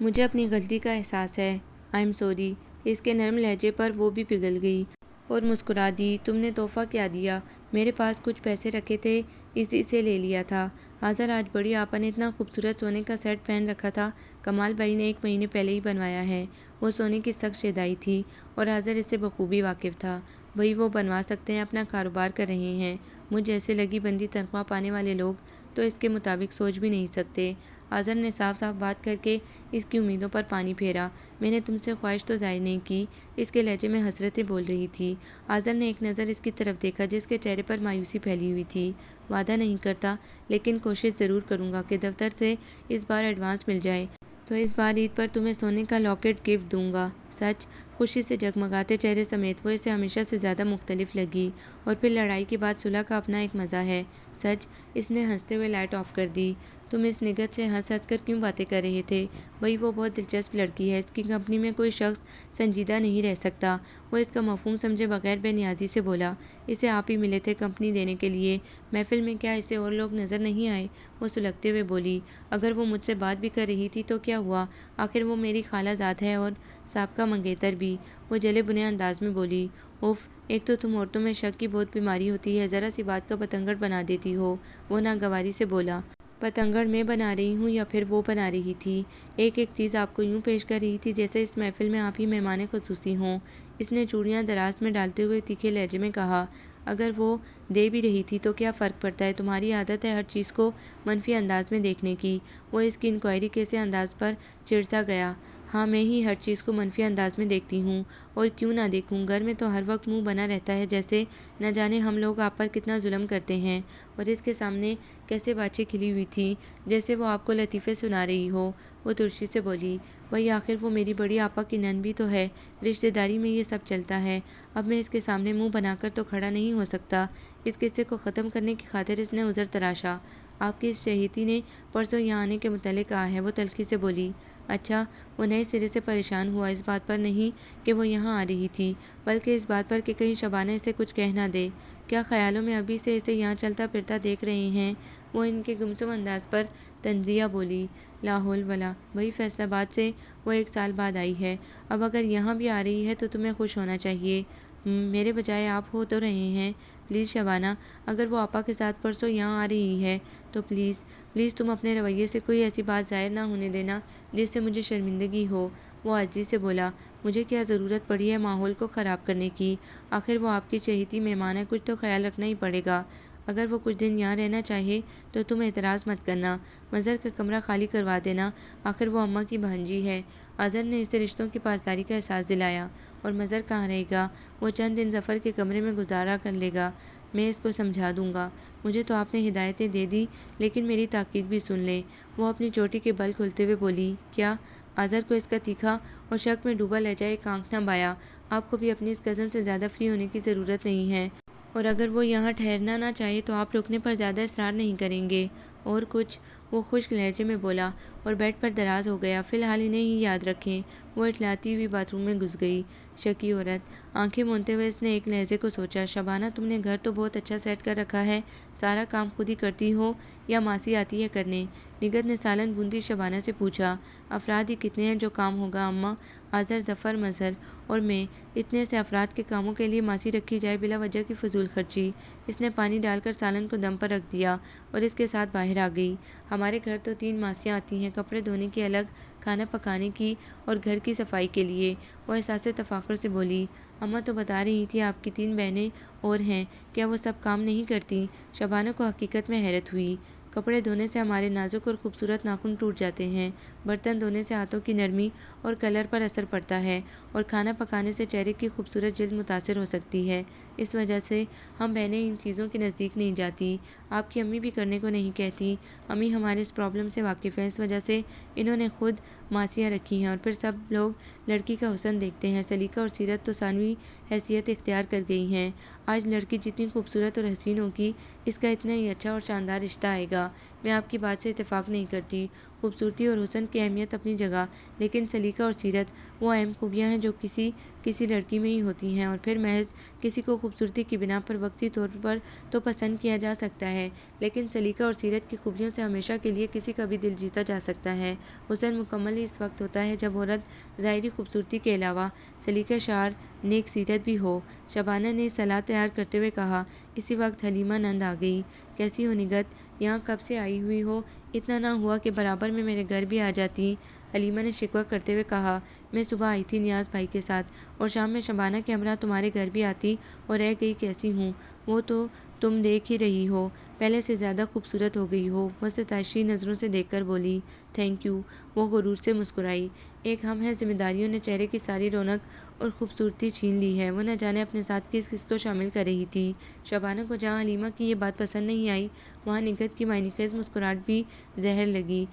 مجھے اپنی غلطی کا احساس ہے، آئی ایم سوری۔ اس کے نرم لہجے پر وہ بھی پگھل گئی اور مسکرا دی۔ تم نے تحفہ کیا دیا؟ میرے پاس کچھ پیسے رکھے تھے، اسی سے لے لیا تھا۔ آذر آج بڑی آپا نے اتنا خوبصورت سونے کا سیٹ پہن رکھا تھا، کمال بھائی نے 1 مہینے پہلے ہی بنوایا ہے۔ وہ سونے کی سخت شیدائی تھی اور آذر اس سے بخوبی واقف تھا۔ وہی وہ بنوا سکتے ہیں، اپنا کاروبار کر رہے ہیں۔ مجھ جیسے لگی بندی تنخواہ پانے والے لوگ تو اس کے مطابق سوچ بھی نہیں سکتے۔ آذر نے صاف صاف بات کر کے اس کی امیدوں پر پانی پھیرا۔ میں نے تم سے خواہش تو ظاہر نہیں کی۔ اس کے لہجے میں حسرتیں بول رہی تھی۔ آذر نے ایک نظر اس کی طرف دیکھا جس کے چہرے پر مایوسی پھیلی ہوئی تھی۔ وعدہ نہیں کرتا، لیکن کوشش ضرور کروں گا کہ دفتر سے اس بار ایڈوانس مل جائے تو اس بار عید پر تمہیں سونے کا لاکٹ گفٹ دوں گا۔ سچ؟ خوشی سے جگمگاتے چہرے سمیت وہ اسے ہمیشہ سے زیادہ مختلف لگی۔ اور پھر لڑائی کے بعد صلح کا اپنا ایک مزہ ہے۔ سچ؟ اس نے ہنستے ہوئے لائٹ آف کر دی۔ تم اس نگہت سے ہنس ہنس کر کیوں باتیں کر رہے تھے؟ بھئی وہ بہت دلچسپ لڑکی ہے، اس کی کمپنی میں کوئی شخص سنجیدہ نہیں رہ سکتا۔ وہ اس کا مفہوم سمجھے بغیر بے نیازی سے بولا، اسے آپ ہی ملے تھے کمپنی دینے کے لیے، محفل میں کیا اسے اور لوگ نظر نہیں آئے؟ وہ سلگتے ہوئے بولی، اگر وہ مجھ سے بات بھی کر رہی تھی تو کیا ہوا، آخر وہ میری خالہ زاد ہے اور سابقہ منگیتر بھی۔ وہ جلے بنے انداز میں بولی، اف، ایک تو تم عورتوں میں شک کی بہت بیماری ہوتی ہے، ذرا سی بات کا بتنگڑ بنا دیتی ہو۔ وہ ناگواری سے بولا، بتنگڑ میں بنا رہی ہوں یا پھر وہ بنا رہی تھی؟ ایک ایک چیز آپ کو یوں پیش کر رہی تھی جیسے اس محفل میں آپ ہی مہمان خصوصی ہوں۔ اس نے چوڑیاں دراز میں ڈالتے ہوئے تیکھے لہجے میں کہا، اگر وہ دے بھی رہی تھی تو کیا فرق پڑتا ہے، تمہاری عادت ہے ہر چیز کو منفی انداز میں دیکھنے کی۔ وہ اس کی انکوائری کیسے انداز پر چڑ گیا۔ ہاں، میں ہی ہر چیز کو منفی انداز میں دیکھتی ہوں، اور کیوں نہ دیکھوں، گھر میں تو ہر وقت منہ بنا رہتا ہے جیسے نہ جانے ہم لوگ آپ پر کتنا ظلم کرتے ہیں۔ اور اس کے سامنے کیسے باتیں کھلی ہوئی تھی جیسے وہ آپ کو لطیفے سنا رہی ہو۔ وہ ترشی سے بولی، وہی آخر وہ میری بڑی آپا کی نند بھی تو ہے، رشتہ داری میں یہ سب چلتا ہے۔ اب میں اس کے سامنے منہ بنا کر تو کھڑا نہیں ہو سکتا۔ اس قصے کو ختم کرنے کی خاطر اس نے عذر تراشا، آپ کی اس شہیتی نے پرسوں یہاں آنے کے متعلق کہا ہے۔ وہ تلخی سے بولی، اچھا۔ وہ نئے سرے سے پریشان ہوا، اس بات پر نہیں کہ وہ یہاں آ رہی تھی، بلکہ اس بات پر کہ کہیں شبانہ اسے کچھ کہہ نہ دے۔ کیا خیالوں میں ابھی سے اسے یہاں چلتا پھرتا دیکھ رہے ہیں؟ وہ ان کے گمسم انداز پر طنزیہ بولی، لا حول ولا، وہی فیصل آباد سے وہ 1 سال بعد آئی ہے، اب اگر یہاں بھی آ رہی ہے تو تمہیں خوش ہونا چاہیے۔ میرے بجائے آپ ہو تو رہے ہیں، پلیز شبانہ، اگر وہ آپا کے ساتھ پرسوں یہاں آ رہی ہے تو پلیز تم اپنے رویے سے کوئی ایسی بات ظاہر نہ ہونے دینا جس سے مجھے شرمندگی ہو۔ وہ عاجزی سے بولا، مجھے کیا ضرورت پڑی ہے ماحول کو خراب کرنے کی؟ آخر وہ آپ کی چہیتی مہمان ہے، کچھ تو خیال رکھنا ہی پڑے گا۔ اگر وہ کچھ دن یہاں رہنا چاہے تو تم اعتراض مت کرنا، مظہر کا کمرہ خالی کروا دینا، آخر وہ اماں کی بھانجی ہے۔ اظہر نے اسے رشتوں کی پاسداری کا احساس دلایا۔ اور مظہر کہاں رہے گا؟ وہ چند دن ظفر کے کمرے میں گزارا کر لے گا، میں اس کو سمجھا دوں گا۔ مجھے تو آپ نے ہدایتیں دے دی، لیکن میری تاکید بھی سن لیں۔ وہ اپنی چوٹی کے بل کھولتے ہوئے بولی، کیا؟ اظہر کو اس کا تیکھا اور شک میں ڈوبا لہجہ ایک آنکھ نہ بایا۔ آپ کو بھی اپنی اس کزن سے زیادہ فری ہونے کی ضرورت نہیں ہے، اور اگر وہ یہاں ٹھہرنا نہ چاہے تو آپ رکنے پر زیادہ اصرار نہیں کریں گے۔ اور کچھ؟ وہ خشک لہجے میں بولا اور بیڈ پر دراز ہو گیا۔ فی الحال انہیں ہی یاد رکھیں۔ وہ اٹھلاتی ہوئی باتھ روم میں گھس گئی۔ شکی عورت، آنکھیں مونتے ہوئے اس نے ایک لحظے کو سوچا، شبانہ تم نے گھر تو بہت اچھا سیٹ کر رکھا ہے، سارا کام خود ہی کرتی ہو یا ماسی آتی ہے کرنے؟ نگہت نے سالن بھونتی شبانہ سے پوچھا۔ افراد ہی کتنے ہیں جو کام ہوگا اماں؟ اظہر، ظفر، مظہر اور میں، اتنے سے افراد کے کاموں کے لیے ماسی رکھی جائے بلا وجہ کی فضول خرچی؟ اس نے پانی ڈال کر سالن کو دم پر رکھ دیا اور اس کے ساتھ باہر آ گئی۔ ہمارے گھر تو 3 ماسیاں آتی ہیں، کپڑے دھونے کی الگ، کھانا پکانے کی اور گھر کی صفائی کے لیے۔ وہ احساس تفاخر سے بولی، اماں تو بتا رہی تھی آپ کی 3 بہنیں اور ہیں، کیا وہ سب کام نہیں کرتی؟ شبانہ کو حقیقت میں حیرت ہوئی۔ کپڑے دھونے سے ہمارے نازک اور خوبصورت ناخن ٹوٹ جاتے ہیں، برتن دھونے سے ہاتھوں کی نرمی اور کلر پر اثر پڑتا ہے، اور کھانا پکانے سے چہرے کی خوبصورت جلد متاثر ہو سکتی ہے۔ اس وجہ سے ہم بہنیں ان چیزوں کے نزدیک نہیں جاتی۔ آپ کی امی بھی کرنے کو نہیں کہتی۔ امی ہمارے اس پرابلم سے واقف ہیں، اس وجہ سے انہوں نے خود ماسیاں رکھی ہیں، اور پھر سب لوگ لڑکی کا حسن دیکھتے ہیں۔ سلیقہ اور سیرت تو ثانوی حیثیت اختیار کر گئی ہیں۔ آج لڑکی جتنی خوبصورت اور حسین ہوگی، اس کا اتنا ہی اچھا اور شاندار رشتہ آئے گا۔ میں آپ کی بات سے اتفاق نہیں کرتی۔ خوبصورتی اور حسن کی اہمیت اپنی جگہ، لیکن سلیقہ اور سیرت وہ اہم خوبیاں ہیں جو کسی لڑکی میں ہی ہوتی ہیں، اور پھر محض کسی کو خوبصورتی کی بنا پر وقتی طور پر تو پسند کیا جا سکتا ہے، لیکن سلیقہ اور سیرت کی خوبیوں سے ہمیشہ کے لیے کسی کا بھی دل جیتا جا سکتا ہے۔ حسن مکمل ہی اس وقت ہوتا ہے جب عورت ظاہری خوبصورتی کے علاوہ سلیقہ شعر، نیک سیرت بھی ہو۔ شبانہ نے سلاد تیار کرتے ہوئے کہا۔ اسی وقت حلیمہ نند آ گئی۔ کیسی ہو نگہت؟ یہاں کب سے آئی ہوئی ہو؟ اتنا نہ ہوا کہ برابر میں میرے گھر بھی آ جاتی؟ حلیمہ نے شکوہ کرتے ہوئے کہا، میں صبح آئی تھی نیاز بھائی کے ساتھ، اور شام میں شبانہ کے ہمراہ تمہارے گھر بھی آتی اور رہ گئی۔ کیسی ہوں؟ وہ تو تم دیکھ ہی رہی ہو، پہلے سے زیادہ خوبصورت ہو گئی ہو۔ وہ ستائشی نظروں سے دیکھ کر بولی، تھینک یو۔ وہ غرور سے مسکرائی۔ ایک ہم ہے ذمہ داریوں نے چہرے کی ساری رونق اور خوبصورتی چھین لی ہے۔ وہ نہ جانے اپنے ساتھ کس کس کو شامل کر رہی تھی۔ شبانہ کو جہاں حلیمہ کی یہ بات پسند نہیں آئی، وہاں نگہت کی معنی خیز مسکراہٹ بھی زہر لگی۔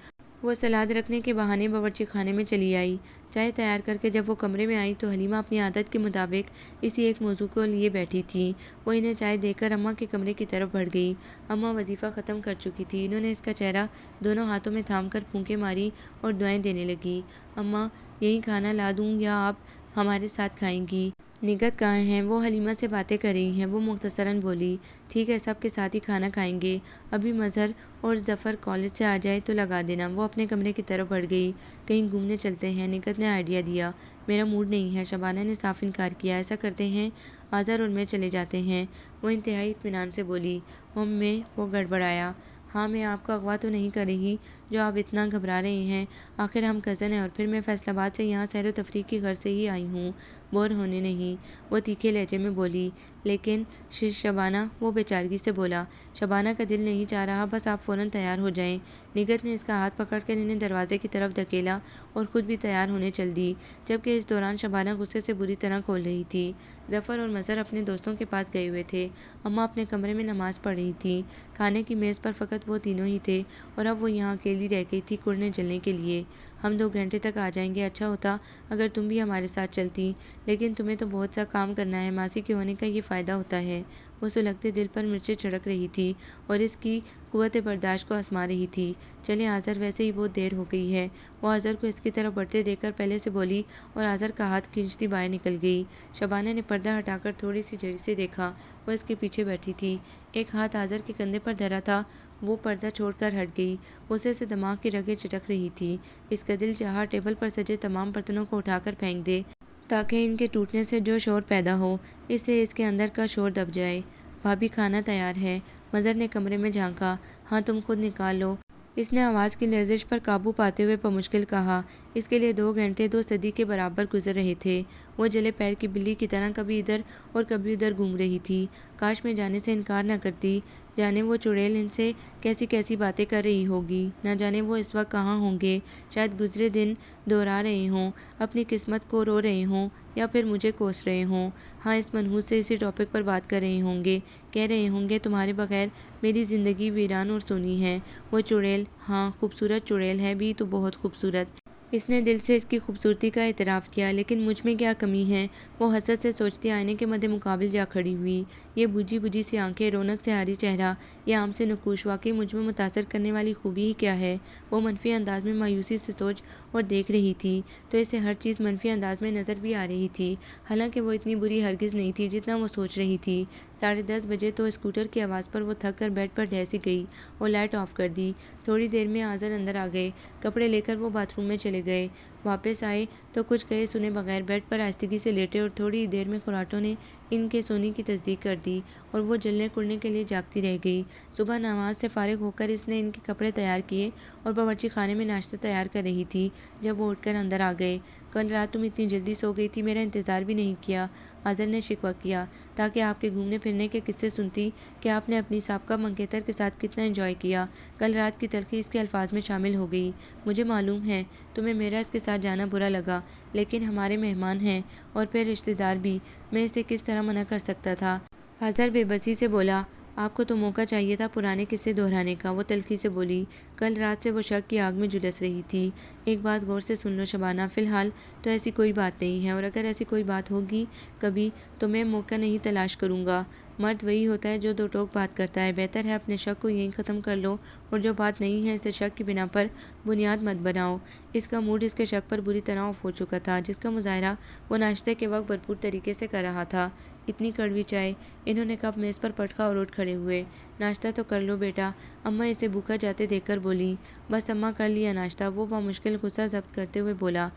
وہ سلاد رکھنے کے بہانے باورچی خانے میں چلی آئی۔ چائے تیار کر کے جب وہ کمرے میں آئی تو حلیمہ اپنی عادت کے مطابق اسی ایک موضوع کو لیے بیٹھی تھی۔ وہ انہیں چائے دے کر اماں کے کمرے کی طرف بڑھ گئی۔ اماں وظیفہ ختم کر چکی تھی۔ انہوں نے اس کا چہرہ دونوں ہاتھوں میں تھام کر پھونکیں ماری اور دعائیں دینے لگی۔ اماں، یہیں کھانا لا دوں یا آپ ہمارے ساتھ کھائیں گی؟ نگہت کہاں ہیں؟ وہ حلیمہ سے باتیں کر رہی ہیں۔ وہ مختصراً بولی، ٹھیک ہے، سب کے ساتھ ہی کھانا کھائیں گے، ابھی مظہر اور ظفر کالج سے آ جائے تو لگا دینا۔ وہ اپنے کمرے کی طرف بڑھ گئی۔ کہیں گھومنے چلتے ہیں؟ نگہت نے آئیڈیا دیا۔ میرا موڈ نہیں ہے، شبانہ نے صاف انکار کیا۔ ایسا کرتے ہیں، اظہر اور میں چلے جاتے ہیں۔ وہ انتہائی اطمینان سے بولی۔ میں وہ گڑبڑایا۔ ہاں، میں آپ کو اغوا تو نہیں کر رہی جو آپ اتنا گھبرا رہے ہیں؟ آخر ہم کزن ہیں، اور پھر میں فیصل آباد سے یہاں سیر و تفریح کی غرض سے ہی آئی ہوں، بور ہونے نہیں۔ وہ تیکھے لہجے میں بولی۔ لیکن شبانہ، وہ بے چارگی سے بولا، شبانہ کا دل نہیں چاہ رہا، بس آپ فوراً تیار ہو جائیں۔ نگہت نے اس کا ہاتھ پکڑ کر انہیں دروازے کی طرف دھکیلا اور خود بھی تیار ہونے چل دی، جبکہ اس دوران شبانہ غصے سے بری طرح کھول رہی تھی۔ ظفر اور مظہر اپنے دوستوں کے پاس گئے ہوئے تھے۔ اماں اپنے کمرے میں نماز پڑھ رہی تھیں۔ کھانے کی میز پر فقط وہ تینوں ہی تھے، اور اب وہ یہاں اکیلی رہ گئی تھی کڑنے جلنے کے لیے۔ ہم 2 گھنٹے تک آ جائیں گے، اچھا ہوتا اگر تم بھی ہمارے ساتھ چلتی، لیکن تمہیں تو بہت سا کام کرنا ہے، ماسی کے ہونے کا یہ فائدہ ہوتا ہے۔ وہ سلگتے دل پر مرچیں چھڑک رہی تھی اور اس کی قوت برداشت کو آزما رہی تھی۔ چلیں اظہر، ویسے ہی بہت دیر ہو گئی ہے۔ وہ اظہر کو اس کی طرف بڑھتے دیکھ کر پہلے سے بولی اور اظہر کا ہاتھ کھینچتی باہر نکل گئی۔ شبانہ نے پردہ ہٹا کر تھوڑی سی جھری سے دیکھا، وہ اس کے پیچھے بیٹھی تھی۔ ایک ہاتھ اظہر کے کندھے پر دھرا تھا۔ وہ پردہ چھوڑ کر ہٹ گئی۔ غصے سے دماغ کی رگیں چٹک رہی تھی۔ اس کا دل چاہا ٹیبل پر سجے تمام برتنوں کو اٹھا کر پھینک دے، تاکہ ان کے ٹوٹنے سے جو شور پیدا ہو، اس سے اس کے اندر کا شور دب جائے۔ بھابھی کھانا تیار ہے۔ مظہر نے کمرے میں جھانکا۔ ہاں تم خود نکال لو، اس نے آواز کی لرزش پر قابو پاتے ہوئے بمشکل کہا۔ اس کے لیے 2 گھنٹے 2 صدی کے برابر گزر رہے تھے۔ وہ جلے پیر کی بلی کی طرح کبھی ادھر اور کبھی ادھر گھوم رہی تھی۔ کاش میں جانے سے انکار نہ کرتی۔ جانے وہ چڑیل ان سے کیسی کیسی باتیں کر رہی ہوگی، نہ جانے وہ اس وقت کہاں ہوں گے۔ شاید گزرے دن دہرا رہے ہوں، اپنی قسمت کو رو رہے ہوں، یا پھر مجھے کوس رہے ہوں۔ ہاں اس منحوس سے اسی ٹاپک پر بات کر رہے ہوں گے، کہہ رہے ہوں گے تمہارے بغیر میری زندگی ویران اور سونی ہے۔ وہ چڑیل، ہاں خوبصورت چڑیل ہے بھی تو بہت خوبصورت۔ اس نے دل سے اس کی خوبصورتی کا اعتراف کیا۔ لیکن مجھ میں کیا کمی ہے؟ وہ حسرت سے سوچتی آئینے کے مد مقابل جا کھڑی ہوئی۔ یہ بجھی بجھی سی آنکھیں، رونق سے عاری چہرہ، یہ عام سے نقوش، واقعی مجھ میں متاثر کرنے والی خوبی ہی کیا ہے؟ وہ منفی انداز میں مایوسی سے سوچ اور دیکھ رہی تھی تو اسے ہر چیز منفی انداز میں نظر بھی آ رہی تھی، حالانکہ وہ اتنی بری ہرگز نہیں تھی جتنا وہ سوچ رہی تھی۔ 10:30 بجے تو اسکوٹر کی آواز پر وہ تھک کر بیڈ پر ڈھہ سی گئی اور لائٹ آف کر دی۔ تھوڑی دیر میں آذر اندر آ گئے۔ کپڑے لے کر وہ باتھ روم میں چلے گئے۔ واپس آئے تو کچھ کہے سنے بغیر بیڈ پر آہستگی سے لیٹے اور تھوڑی دیر میں خراٹوں نے ان کے سونے کی تصدیق کر دی اور وہ جلنے کڑنے کے لیے جاگتی رہ گئی۔ صبح نماز سے فارغ ہو کر اس نے ان کے کپڑے تیار کیے اور باورچی خانے میں ناشتہ تیار کر رہی تھی جب وہ اٹھ کر اندر آ گئے۔ کل رات تم اتنی جلدی سو گئی تھی، میرا انتظار بھی نہیں کیا، آذر نے شکوہ کیا، تاکہ آپ کے گھومنے پھرنے کے قصے سنتی کہ آپ نے اپنی سابقہ منگیتر کے ساتھ کتنا انجوائے کیا۔ کل رات کی تلخی اس کے الفاظ میں شامل ہو گئی۔ مجھے معلوم ہے تمہیں میرا اس کے ساتھ جانا برا لگا، لیکن ہمارے مہمان ہیں اور پھر رشتہ دار بھی، میں اسے کس طرح منع کر سکتا تھا؟ آذر بے بسی سے بولا۔ آپ کو تو موقع چاہیے تھا پرانے قصے دہرانے کا، وہ تلخی سے بولی۔ کل رات سے وہ شک کی آگ میں جھلس رہی تھی۔ ایک بات غور سے سن لو شبانہ، فی الحال تو ایسی کوئی بات نہیں ہے، اور اگر ایسی کوئی بات ہوگی کبھی تو میں موقع نہیں تلاش کروں گا۔ مرد وہی ہوتا ہے جو دو ٹوک بات کرتا ہے۔ بہتر ہے اپنے شک کو یہیں ختم کر لو، اور جو بات نہیں ہے اسے شک کی بنا پر بنیاد مت بناؤ۔ اس کا موڈ اس کے شک پر بری طرح آف ہو چکا تھا، جس کا مظاہرہ وہ ناشتے کے وقت بھرپور طریقے سے کر رہا تھا۔ اتنی کڑوی چائے، انہوں نے کپ میز پر پٹکا اور اٹھ کھڑے ہوئے۔ ناشتہ تو کر لو بیٹا، اماں اسے بھوکا جاتے دیکھ کر بولی۔ بس اماں کر لیا ناشتہ، وہ بمشکل غصہ ضبط کرتے ہوئے بولا۔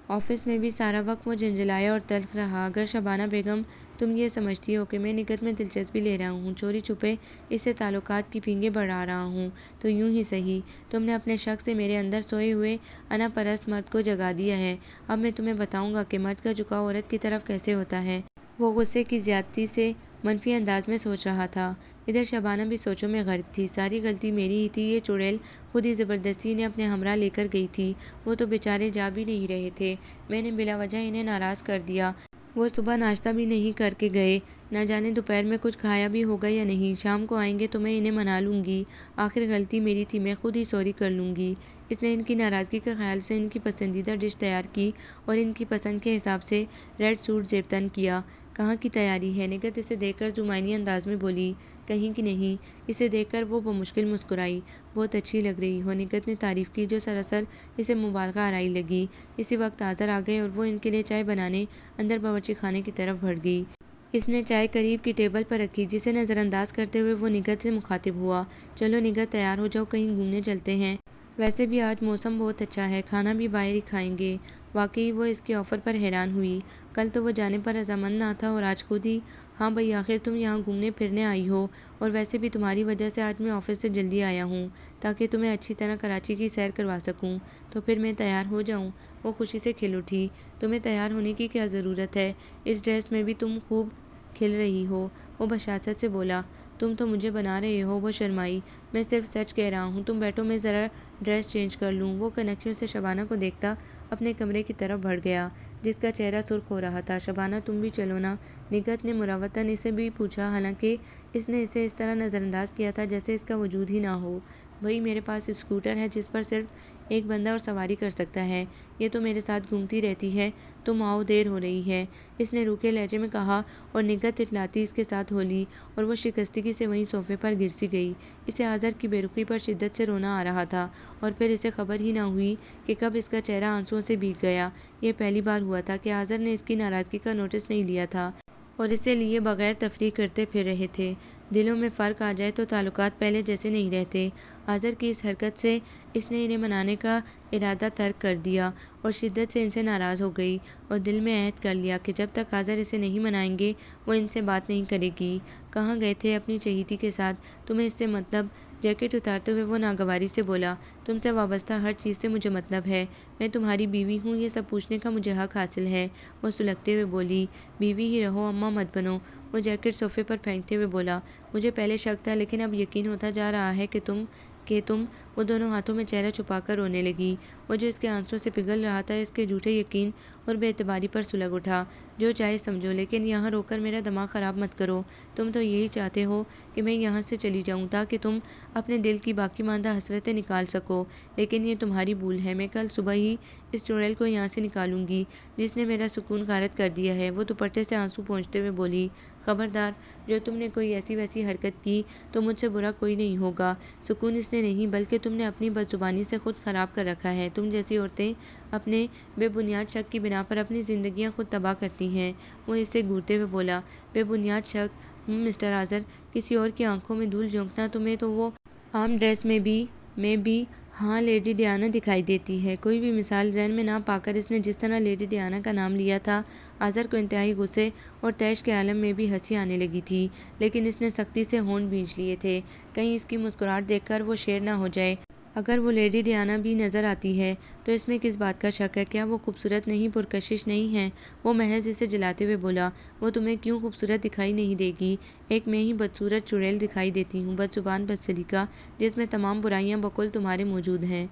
آفس میں بھی سارا وقت وہ جھنجھلایا اور تلخ رہا۔ اگر شبانہ بیگم تم یہ سمجھتی ہو کہ میں نگہت میں دلچسپی لے رہا ہوں، چوری چھپے اس سے تعلقات کی پینگیں بڑھا رہا ہوں، تو یوں ہی سہی، تم نے اپنے شک سے میرے اندر سوئے ہوئے انا پرست مرد کو جگا دیا ہے۔ اب میں تمہیں بتاؤں گا کہ مرد کا جھکاؤ عورت کی طرف کیسے ہوتا ہے۔ وہ غصے کی زیادتی سے منفی انداز میں سوچ رہا تھا۔ ادھر شبانہ بھی سوچوں میں غرق تھی۔ ساری غلطی میری ہی تھی، یہ چڑیل خود ہی زبردستی انہیں اپنے ہمراہ لے کر گئی تھی، وہ تو بیچارے جا بھی نہیں رہے تھے، میں نے بلا وجہ انہیں ناراض کر دیا۔ وہ صبح ناشتہ بھی نہیں کر کے گئے، نہ جانے دوپہر میں کچھ کھایا بھی ہوگا یا نہیں۔ شام کو آئیں گے تو میں انہیں منا لوں گی۔ آخر غلطی میری تھی، میں خود ہی سوری کر لوں گی۔ اس نے ان کی ناراضگی کے خیال سے ان کی پسندیدہ ڈش تیار کی اور ان کی پسند کے حساب سے ریڈ سوٹ زیب تن کیا۔ کہاں کی تیاری ہے؟ نگہت اسے دیکھ کر زمینی انداز میں بولی۔ کہیں کی نہیں۔ اسے دیکھ کر وہ بمشکل مسکرائی۔ بہت اچھی لگ رہی ہو، نگہت نے تعریف کی جو سراسر اسے مبالغہ آرائی لگی۔ اسی وقت آذر آ گئے اور وہ ان کے لیے چائے بنانے اندر باورچی خانے کی طرف بڑھ گئی۔ اس نے چائے قریب کی ٹیبل پر رکھی، جسے نظر انداز کرتے ہوئے وہ نگہت سے مخاطب ہوا۔ چلو نگہت تیار ہو جاؤ، کہیں گھومنے چلتے ہیں۔ ویسے بھی آج موسم بہت اچھا ہے، کھانا بھی باہر ہی کھائیں گے۔ واقعی وہ اس کے آفر پر حیران ہوئی۔ کل تو وہ جانے پر رضامند نہ تھا اور آج خود ہی۔ ہاں بھئی، آخر تم یہاں گھومنے پھرنے آئی ہو، اور ویسے بھی تمہاری وجہ سے آج میں آفس سے جلدی آیا ہوں تاکہ تمہیں اچھی طرح کراچی کی سیر کروا سکوں۔ تو پھر میں تیار ہو جاؤں؟ وہ خوشی سے کھل اٹھی۔ تمہیں تیار ہونے کی کیا ضرورت ہے؟ اس ڈریس میں بھی تم خوب کھل رہی ہو، وہ بشاشت سے بولا۔ تم تو مجھے بنا رہے ہو، وہ شرمائی۔ میں صرف سچ کہہ رہا ہوں، تم بیٹھو میں ذرا ڈریس چینج کر لوں۔ وہ کنیکشن سے شبانہ کو دیکھتا اپنے کمرے کی طرف بڑھ گیا، جس کا چہرہ سرخ ہو رہا تھا۔ شبانہ تم بھی چلو نا، نگہت نے مروتاً اسے بھی پوچھا، حالانکہ اس نے اسے اس طرح نظر انداز کیا تھا جیسے اس کا وجود ہی نہ ہو۔ بھئی میرے پاس اسکوٹر ہے جس پر صرف ایک بندہ اور سواری کر سکتا ہے، یہ تو میرے ساتھ گھومتی رہتی ہے۔ تم آؤ، دیر ہو رہی ہے، اس نے روکھے لہجے میں کہا، اور نگہت اٹلاتی اس کے ساتھ ہو لی اور وہ شکستگی سے وہیں صوفے پر گر سی گئی۔ اسے آذر کی بے رخی پر شدت سے رونا آ رہا تھا، اور پھر اسے خبر ہی نہ ہوئی کہ کب اس کا چہرہ آنسوؤں سے بھیگ گیا۔ یہ پہلی بار ہوا تھا کہ آذر نے اس کی ناراضگی کا نوٹس نہیں لیا تھا۔ اور اسے لیے بغیر تفریح کرتے پھر رہے تھے۔ دلوں میں فرق آ جائے تو تعلقات پہلے جیسے نہیں رہتے۔ آذر کی اس حرکت سے اس نے انہیں منانے کا ارادہ ترک کر دیا اور شدت سے ان سے ناراض ہو گئی اور دل میں عہد کر لیا کہ جب تک آذر اسے نہیں منائیں گے وہ ان سے بات نہیں کرے گی۔ کہاں گئے تھے اپنی چہیتی کے ساتھ؟ تمہیں اس سے مطلب؟ جیکٹ اتارتے ہوئے وہ ناگواری سے بولا۔ تم سے وابستہ ہر چیز سے مجھے مطلب ہے۔ میں تمہاری بیوی ہوں، یہ سب پوچھنے کا مجھے حق حاصل ہے۔ وہ سلگتے ہوئے بولی۔ بیوی ہی رہو، اماں مت بنو۔ وہ جیکٹ صوفے پر پھینکتے ہوئے بولا۔ مجھے پہلے شک تھا لیکن اب یقین ہوتا جا رہا ہے کہ تم وہ دونوں ہاتھوں میں چہرہ چھپا کر رونے لگی۔ وہ جو اس کے آنسوں سے پگھل رہا تھا اس کے جھوٹے یقین اور بے اعتباری پر سلگ اٹھا۔ جو چاہے سمجھو لیکن یہاں رو کر میرا دماغ خراب مت کرو۔ تم تو یہی چاہتے ہو کہ میں یہاں سے چلی جاؤں تاکہ تم اپنے دل کی باقی ماندہ حسرتیں نکال سکو، لیکن یہ تمہاری بھول ہے۔ میں کل صبح ہی اس چڑیل کو یہاں سے نکالوں گی جس نے میرا سکون غارت کر دیا ہے۔ وہ دوپٹے سے آنسو پونچھتے ہوئے بولی۔ خبردار، جو تم نے کوئی ایسی ویسی حرکت کی تو مجھ سے برا کوئی نہیں ہوگا۔ سکون اس نے نہیں بلکہ تم نے اپنی بدزبانی سے خود خراب کر رکھا ہے۔ تم جیسی عورتیں اپنے بے بنیاد شک کی بنا پر اپنی زندگیاں خود تباہ کرتی ہیں۔ وہ اس سے گھورتے ہوئے بولا۔ بے بنیاد شک؟ مسٹر آذر، کسی اور کی آنکھوں میں دھول جھونکنا تمہیں تو وہ عام ڈریس میں بھی ہاں لیڈی ڈیانا دکھائی دیتی ہے۔ کوئی بھی مثال ذہن میں نہ پا کر اس نے جس طرح لیڈی ڈیانا کا نام لیا تھا، آذر کو انتہائی غصے اور طیش کے عالم میں بھی ہنسی آنے لگی تھی، لیکن اس نے سختی سے ہونٹ بھینچ لیے تھے کہیں اس کی مسکراہٹ دیکھ کر وہ شیر نہ ہو جائے۔ اگر وہ لیڈی ڈیانا بھی نظر آتی ہے تو اس میں کس بات کا شک ہے؟ کیا وہ خوبصورت نہیں، پرکشش نہیں ہے؟ وہ محض اسے جلاتے ہوئے بولا۔ وہ تمہیں کیوں خوبصورت دکھائی نہیں دے گی؟ ایک میں ہی بدصورت چڑیل دکھائی دیتی ہوں، بدزبان، بدسلیقہ، جس میں تمام برائیاں بقول تمہارے موجود ہیں۔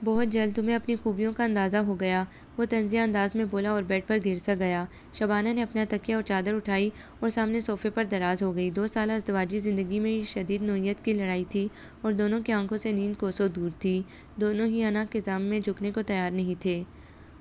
بہت جلد تمہیں اپنی خوبیوں کا اندازہ ہو گیا۔ وہ طنزیہ انداز میں بولا اور بیڈ پر گر سا گیا۔ شبانہ نے اپنا تکیہ اور چادر اٹھائی اور سامنے صوفے پر دراز ہو گئی۔ 2 سالہ ازدواجی زندگی میں یہ شدید نوعیت کی لڑائی تھی اور دونوں کی آنکھوں سے نیند کوسوں دور تھی۔ دونوں ہی انا کے جام میں جھکنے کو تیار نہیں تھے۔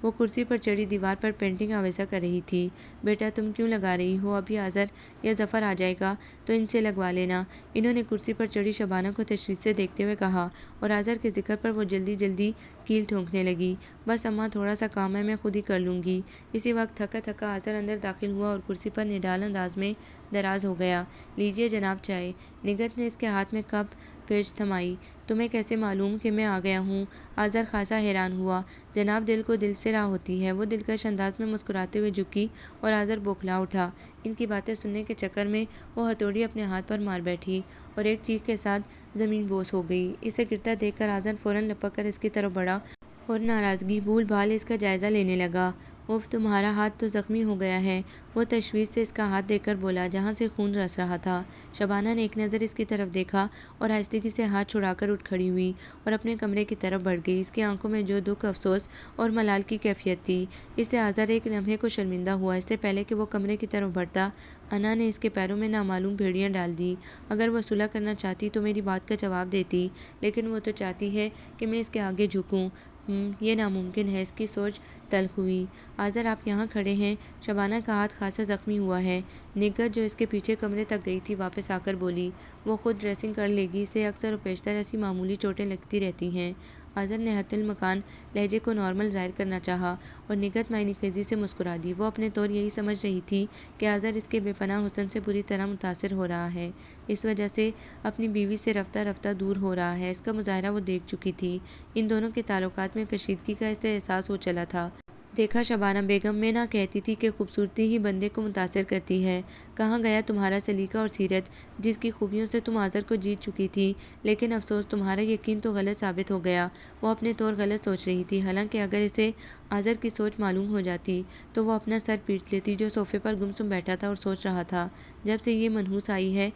وہ کرسی پر چڑھی دیوار پر پینٹنگ آویزاں کر رہی تھی۔ بیٹا تم کیوں لگا رہی ہو؟ ابھی آذر یا ظفر آ جائے گا تو ان سے لگوا لینا، انہوں نے کرسی پر چڑھی شبانہ کو تشویش سے دیکھتے ہوئے کہا، اور آذر کے ذکر پر وہ جلدی کیل ٹھونکنے لگی۔ بس اماں، تھوڑا سا کام ہے، میں خود ہی کر لوں گی۔ اسی وقت تھکا آذر اندر داخل ہوا اور کرسی پر نڈال انداز میں دراز ہو گیا۔ لیجیے جناب چائے۔ نگہت نے اس کے ہاتھ میں کپ پیش تھمائی۔ تمہیں کیسے معلوم کہ میں آ گیا ہوں؟ آذر خاصا حیران ہوا۔ جناب، دل کو دل سے راہ ہوتی ہے۔ وہ دلکش انداز میں مسکراتے ہوئے جھکی اور آذر بوکھلا اٹھا۔ ان کی باتیں سننے کے چکر میں وہ ہتھوڑی اپنے ہاتھ پر مار بیٹھی اور ایک چیخ کے ساتھ زمین بوس ہو گئی۔ اسے گرتا دیکھ کر آذر فوراً لپک کر اس کی طرف بڑھا اور ناراضگی بھول بھال اس کا جائزہ لینے لگا۔ اف، تمہارا ہاتھ تو زخمی ہو گیا ہے، وہ تشویش سے اس کا ہاتھ دیکھ کر بولا جہاں سے خون رس رہا تھا۔ شبانہ نے ایک نظر اس کی طرف دیکھا اور آہستگی سے ہاتھ چھڑا کر اٹھ کھڑی ہوئی اور اپنے کمرے کی طرف بڑھ گئی۔ اس کی آنکھوں میں جو دکھ، افسوس اور ملال کی کیفیت تھی، اس سے آذر ایک لمحے کو شرمندہ ہوا۔ اس سے پہلے کہ وہ کمرے کی طرف بڑھتا، انا نے اس کے پیروں میں نامعلوم بھیڑیاں ڈال دی۔ اگر وہ صلح کرنا چاہتی تو میری بات کا جواب دیتی، لیکن وہ تو چاہتی ہے کہ میں اس کے آگے جھکوں۔ یہ ناممکن ہے۔ اس کی سوچ تلخ ہوئی۔ آذر، آپ یہاں کھڑے ہیں؟ شبانہ کا ہاتھ خاصا زخمی ہوا ہے۔ نگہت جو اس کے پیچھے کمرے تک گئی تھی واپس آ کر بولی، وہ خود ڈریسنگ کر لے گی، اسے اکثر و بیشتر ایسی معمولی چوٹیں لگتی رہتی ہیں۔ آذر نے حتی المکان لہجے کو نارمل ظاہر کرنا چاہا اور نگہت معنی خیزی سے مسکرا دی۔ وہ اپنے طور یہی سمجھ رہی تھی کہ آذر اس کے بے پناہ حسن سے بری طرح متاثر ہو رہا ہے، اس وجہ سے اپنی بیوی سے رفتہ رفتہ دور ہو رہا ہے۔ اس کا مظاہرہ وہ دیکھ چکی تھی۔ ان دونوں کے تعلقات میں کشیدگی کا اسے احساس ہو چلا تھا۔ دیکھا شبانہ بیگم، میں نہ کہتی تھی کہ خوبصورتی ہی بندے کو متاثر کرتی ہے۔ کہاں گیا تمہارا سلیقہ اور سیرت، جس کی خوبیوں سے تم آذر کو جیت چکی تھی؟ لیکن افسوس، تمہارا یقین تو غلط ثابت ہو گیا۔ وہ اپنے طور غلط سوچ رہی تھی، حالانکہ اگر اسے آذر کی سوچ معلوم ہو جاتی تو وہ اپنا سر پیٹ لیتی جو صوفے پر گمسم بیٹھا تھا اور سوچ رہا تھا۔ جب سے یہ منحوس آئی ہے،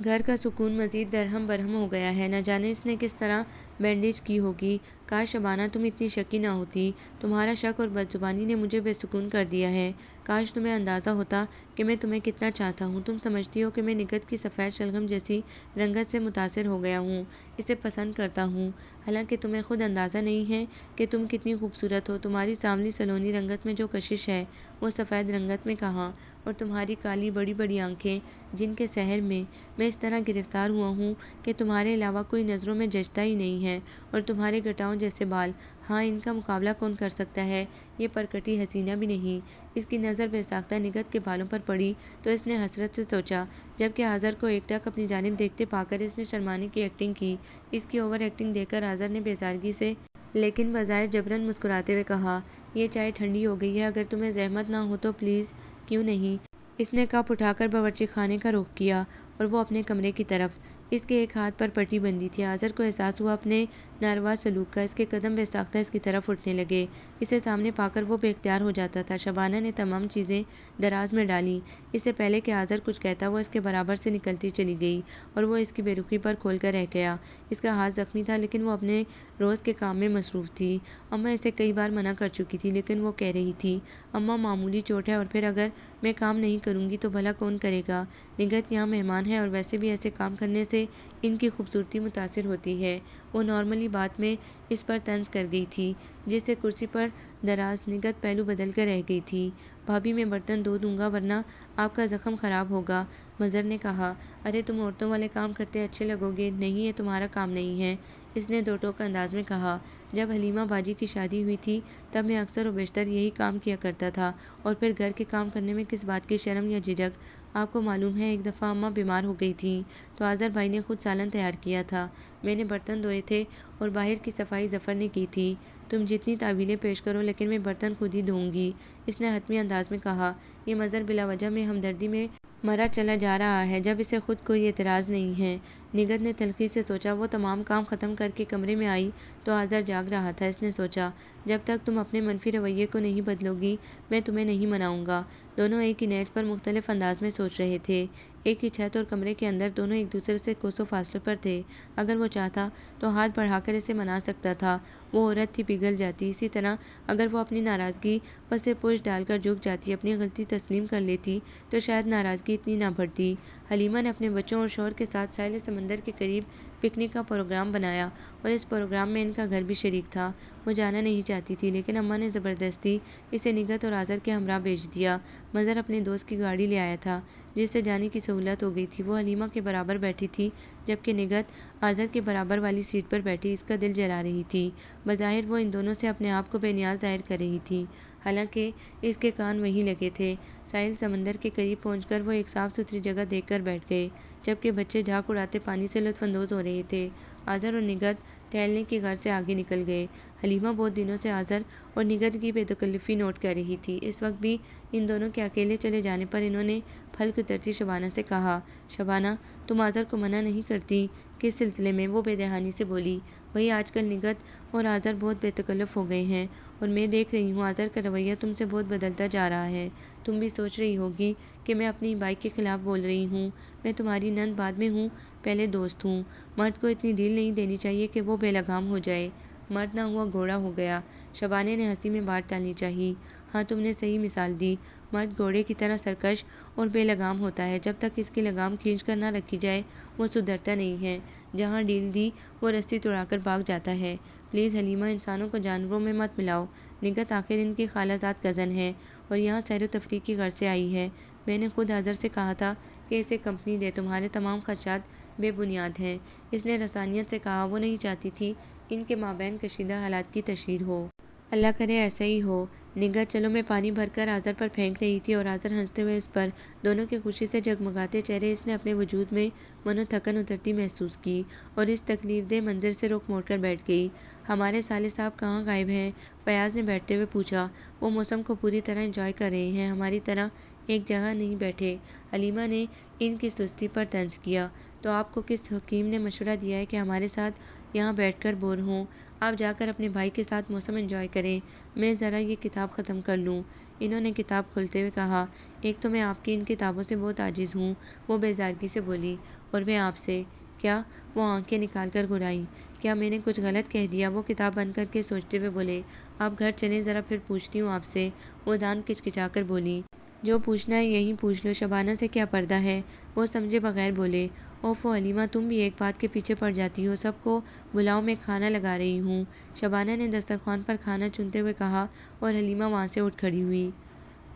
گھر کا سکون مزید درہم برہم ہو گیا ہے۔ نہ جانے اس نے کس طرح بینڈیج کی ہوگی۔ کاش شبانہ تم اتنی شکی نہ ہوتی۔ تمہارا شک اور بدزبانی نے مجھے بے سکون کر دیا ہے۔ کاش تمہیں اندازہ ہوتا کہ میں تمہیں کتنا چاہتا ہوں۔ تم سمجھتی ہو کہ میں نگہت کی سفید شلغم جیسی رنگت سے متاثر ہو گیا ہوں، اسے پسند کرتا ہوں، حالانکہ تمہیں خود اندازہ نہیں ہے کہ تم کتنی خوبصورت ہو۔ تمہاری سانولی سلونی رنگت میں جو کشش ہے وہ سفید رنگت میں کہاں؟ اور تمہاری کالی بڑی بڑی آنکھیں جن کے سحر میں اس طرح گرفتار ہوا ہوں کہ تمہارے علاوہ کوئی نظروں میں جچتا ہی نہیں نہیں ہیں اور تمہارے گٹاؤں جیسے بال، ہاں ان کا مقابلہ کون کر سکتا ہے؟ یہ پرکٹی حسینہ بھی نہیں۔ اس کی نظر بے ساختہ نگہت کے بالوں پر پڑی تو اس نے حسرت سے سوچا، جبکہ آذر کو ایک ٹک اپنی جانب دیکھتے پا کر اس نے شرمانے کی ایکٹنگ کی۔ اس کی اوور ایکٹنگ دیکھ کر آذر نے بیزارگی سے لیکن بظاہر جبراً مسکراتے ہوئے کہا، یہ چائے ٹھنڈی ہو گئی ہے، اگر تمہیں زحمت نہ ہو تو پلیز۔ کیوں نہیں؟ اس نے کپ اٹھا کر باورچی خانے کا رخ کیا اور وہ اپنے کمرے کی طرف۔ اس کے ایک ہاتھ پر پٹی بندھی تھی۔ آذر کو احساس ہوا اپنے ناروا سلوک کا۔ اس کے قدم بے ساختہ اس کی طرف اٹھنے لگے۔ اسے سامنے پا کر وہ بے اختیار ہو جاتا تھا۔ شبانہ نے تمام چیزیں دراز میں ڈالیں۔ اس سے پہلے کہ آذر کچھ کہتا وہ اس کے برابر سے نکلتی چلی گئی اور وہ اس کی بے رخی پر کھول کر رہ گیا۔ اس کا ہاتھ زخمی تھا لیکن وہ اپنے روز کے کام میں مصروف تھی۔ اماں اسے کئی بار منع کر چکی تھی لیکن وہ کہہ رہی تھی، اماں معمولی چوٹ ہے اور پھر اگر میں کام نہیں کروں گی تو بھلا کون کرے گا؟ نگہت یہاں مہمان ہے اور ویسے بھی ایسے کام کرنے سے ان کی خوبصورتی متاثر ہوتی ہے۔ وہ نارملی بات میں اس پر طنز کر گئی تھی جس سے کرسی پر دراز نگہت پہلو بدل کر رہ گئی تھی۔ بھابھی میں برتن دھو دوں گا ورنہ آپ کا زخم خراب ہوگا، مظہر نے کہا۔ ارے تم عورتوں والے کام کرتے اچھے لگو گے، نہیں یہ تمہارا کام نہیں ہے، اس نے دو ٹوک انداز میں کہا۔ جب حلیمہ باجی کی شادی ہوئی تھی تب میں اکثر و بیشتر یہی کام کیا کرتا تھا اور پھر گھر کے کام کرنے میں کس بات کی شرم یا جھجک؟ آپ کو معلوم ہے ایک دفعہ اماں بیمار ہو گئی تھیں تو آذر بھائی نے خود سالن تیار کیا تھا، میں نے برتن دھوئے تھے اور باہر کی صفائی ظفر نے کی تھی۔ تم جتنی تعویلیں پیش کرو لیکن میں برتن خود ہی دھوؤں گی، اس نے حتمی انداز میں کہا۔ یہ مظہر بلا وجہ میں ہمدردی میں مرا چلا جا رہا ہے جب اسے خود کوئی اعتراض نہیں ہے۔ نگہت نے تلخی سے سوچا۔ وہ تمام کام ختم کر کے کمرے میں آئی تو آذر جاگ رہا تھا۔ اس نے سوچا، جب تک تم اپنے منفی رویے کو نہیں بدلو گی میں تمہیں نہیں مناؤں گا۔ دونوں ایک ہی نیٹ پر مختلف انداز میں سوچ رہے تھے۔ ایک ہی چھت اور کمرے کے اندر دونوں ایک دوسرے سے کوسوں فاصلے پر تھے۔ اگر وہ چاہتا تو ہاتھ بڑھا کر اسے منا سکتا تھا، وہ عورت تھی پگھل جاتی۔ اسی طرح اگر وہ اپنی ناراضگی پسِ پشت ڈال کر جھک جاتی، اپنی غلطی تسلیم کر لیتی تو شاید ناراضگی اتنی نہ بڑھتی۔ حلیمہ نے اپنے بچوں اور شوہر کے ساتھ ساحل سمندر کے قریب پکنک کا پروگرام بنایا اور اس پروگرام میں ان کا گھر بھی شریک تھا۔ وہ جانا نہیں چاہتی تھی لیکن اماں نے زبردستی اسے نگہت اور آذر کے ہمراہ بھیج دیا۔ مظہر اپنے دوست کی گاڑی لے آیا تھا جس سے جانے کی سہولت ہو گئی تھی۔ وہ حلیمہ کے برابر بیٹھی تھی جبکہ نگہت آذر کے برابر والی سیٹ پر بیٹھی اس کا دل جلا رہی تھی۔ بظاہر وہ ان دونوں سے اپنے آپ کو بے نیاز ظاہر کر رہی تھی، حالانکہ اس کے کان وہیں لگے تھے۔ ساحل سمندر کے قریب پہنچ کر وہ ایک صاف ستھری جگہ دیکھ کر بیٹھ گئے جبکہ بچے جھاگ اڑاتے پانی سے لطف اندوز ہو رہے تھے۔ آذر اور نگہت ٹہلنے کی غرض سے آگے نکل گئے۔ حلیمہ بہت دنوں سے آذر اور نگہت کی بے تکلفی نوٹ کر رہی تھی۔ اس وقت بھی ان دونوں کے اکیلے چلے جانے پر انہوں نے پھلک اترتی شبانہ سے کہا، شبانہ تم آذر کو منع نہیں کرتی؟ کس سلسلے میں؟ وہ بے دہانی سے بولی، وہی آج کل نگہت اور آذر بہت بے تکلف ہو گئے ہیں اور میں دیکھ رہی ہوں آذر کا رویہ تم سے بہت بدلتا جا رہا ہے۔ تم بھی سوچ رہی ہوگی کہ میں اپنی بائیک کے خلاف بول رہی ہوں، میں تمہاری نند بعد میں ہوں، پہلے دوست ہوں۔ مرد کو اتنی ڈھیل نہیں دینی چاہیے کہ وہ بے لگام ہو جائے، مرد نہ ہوا گھوڑا ہو گیا۔ شبانہ نے ہنسی میں بات ٹالنی چاہی۔ ہاں تم نے صحیح مثال دی، مرد گھوڑے کی طرح سرکش اور بے لگام ہوتا ہے، جب تک اس کی لگام کھینچ کر نہ رکھی جائے وہ سدھرتا نہیں ہے، جہاں ڈھیل دی وہ رسی توڑا کر بھاگ جاتا ہے۔ پلیز حلیمہ انسانوں کو جانوروں میں مت ملاؤ، نگہت آخر ان کی خالہ زاد کزن ہے اور یہاں سیر و تفریح کی غرض سے آئی ہے۔ میں نے خود آذر سے کہا تھا کہ اسے کمپنی دے، تمہارے تمام خدشات بے بنیاد ہیں، اس نے رسانیت سے کہا۔ وہ نہیں چاہتی تھی ان کے مابین کشیدہ حالات کی تشہیر ہو۔ اللہ کرے ایسا ہی ہو۔ نگہت چلو میں پانی بھر کر آذر پر پھینک رہی تھی اور آذر ہنستے ہوئے اس پر، دونوں کے خوشی سے جگمگاتے چہرے اس نے اپنے وجود میں منو تھکن اترتی محسوس کی اور اس تکلیف دہ منظر سے رخ موڑ کر بیٹھ گئی۔ ہمارے سالے صاحب کہاں غائب ہیں؟ فیاض نے بیٹھتے ہوئے پوچھا۔ وہ موسم کو پوری طرح انجوائے کر رہے ہیں، ہماری طرح ایک جگہ نہیں بیٹھے۔ حلیمہ نے ان کی سستی پر طنز کیا۔ تو آپ کو کس حکیم نے مشورہ دیا ہے کہ ہمارے ساتھ یہاں بیٹھ کر بور ہوں؟ آپ جا کر اپنے بھائی کے ساتھ موسم انجوائے کریں، میں ذرا یہ کتاب ختم کر لوں، انہوں نے کتاب کھولتے ہوئے کہا۔ ایک تو میں آپ کی ان کتابوں سے بہت عاجز ہوں، وہ بیزارگی سے بولی، اور میں آپ سے۔ کیا؟ وہ آنکھیں نکال کر گھرائیں۔ کیا میں نے کچھ غلط کہہ دیا؟ وہ کتاب بند کر کے سوچتے ہوئے بولے۔ آپ گھر چلیں ذرا پھر پوچھتی ہوں آپ سے، وہ دانت کچکچا کر بولی۔ جو پوچھنا ہے یہیں پوچھ لو، شبانہ سے کیا پردہ ہے؟ وہ سمجھے بغیر بولے۔ اوفو حلیمہ تم بھی ایک بات کے پیچھے پڑ جاتی ہو، سب کو بلاؤ میں کھانا لگا رہی ہوں، شبانہ نے دسترخوان پر کھانا چنتے ہوئے کہا اور حلیمہ وہاں سے اٹھ کھڑی ہوئی۔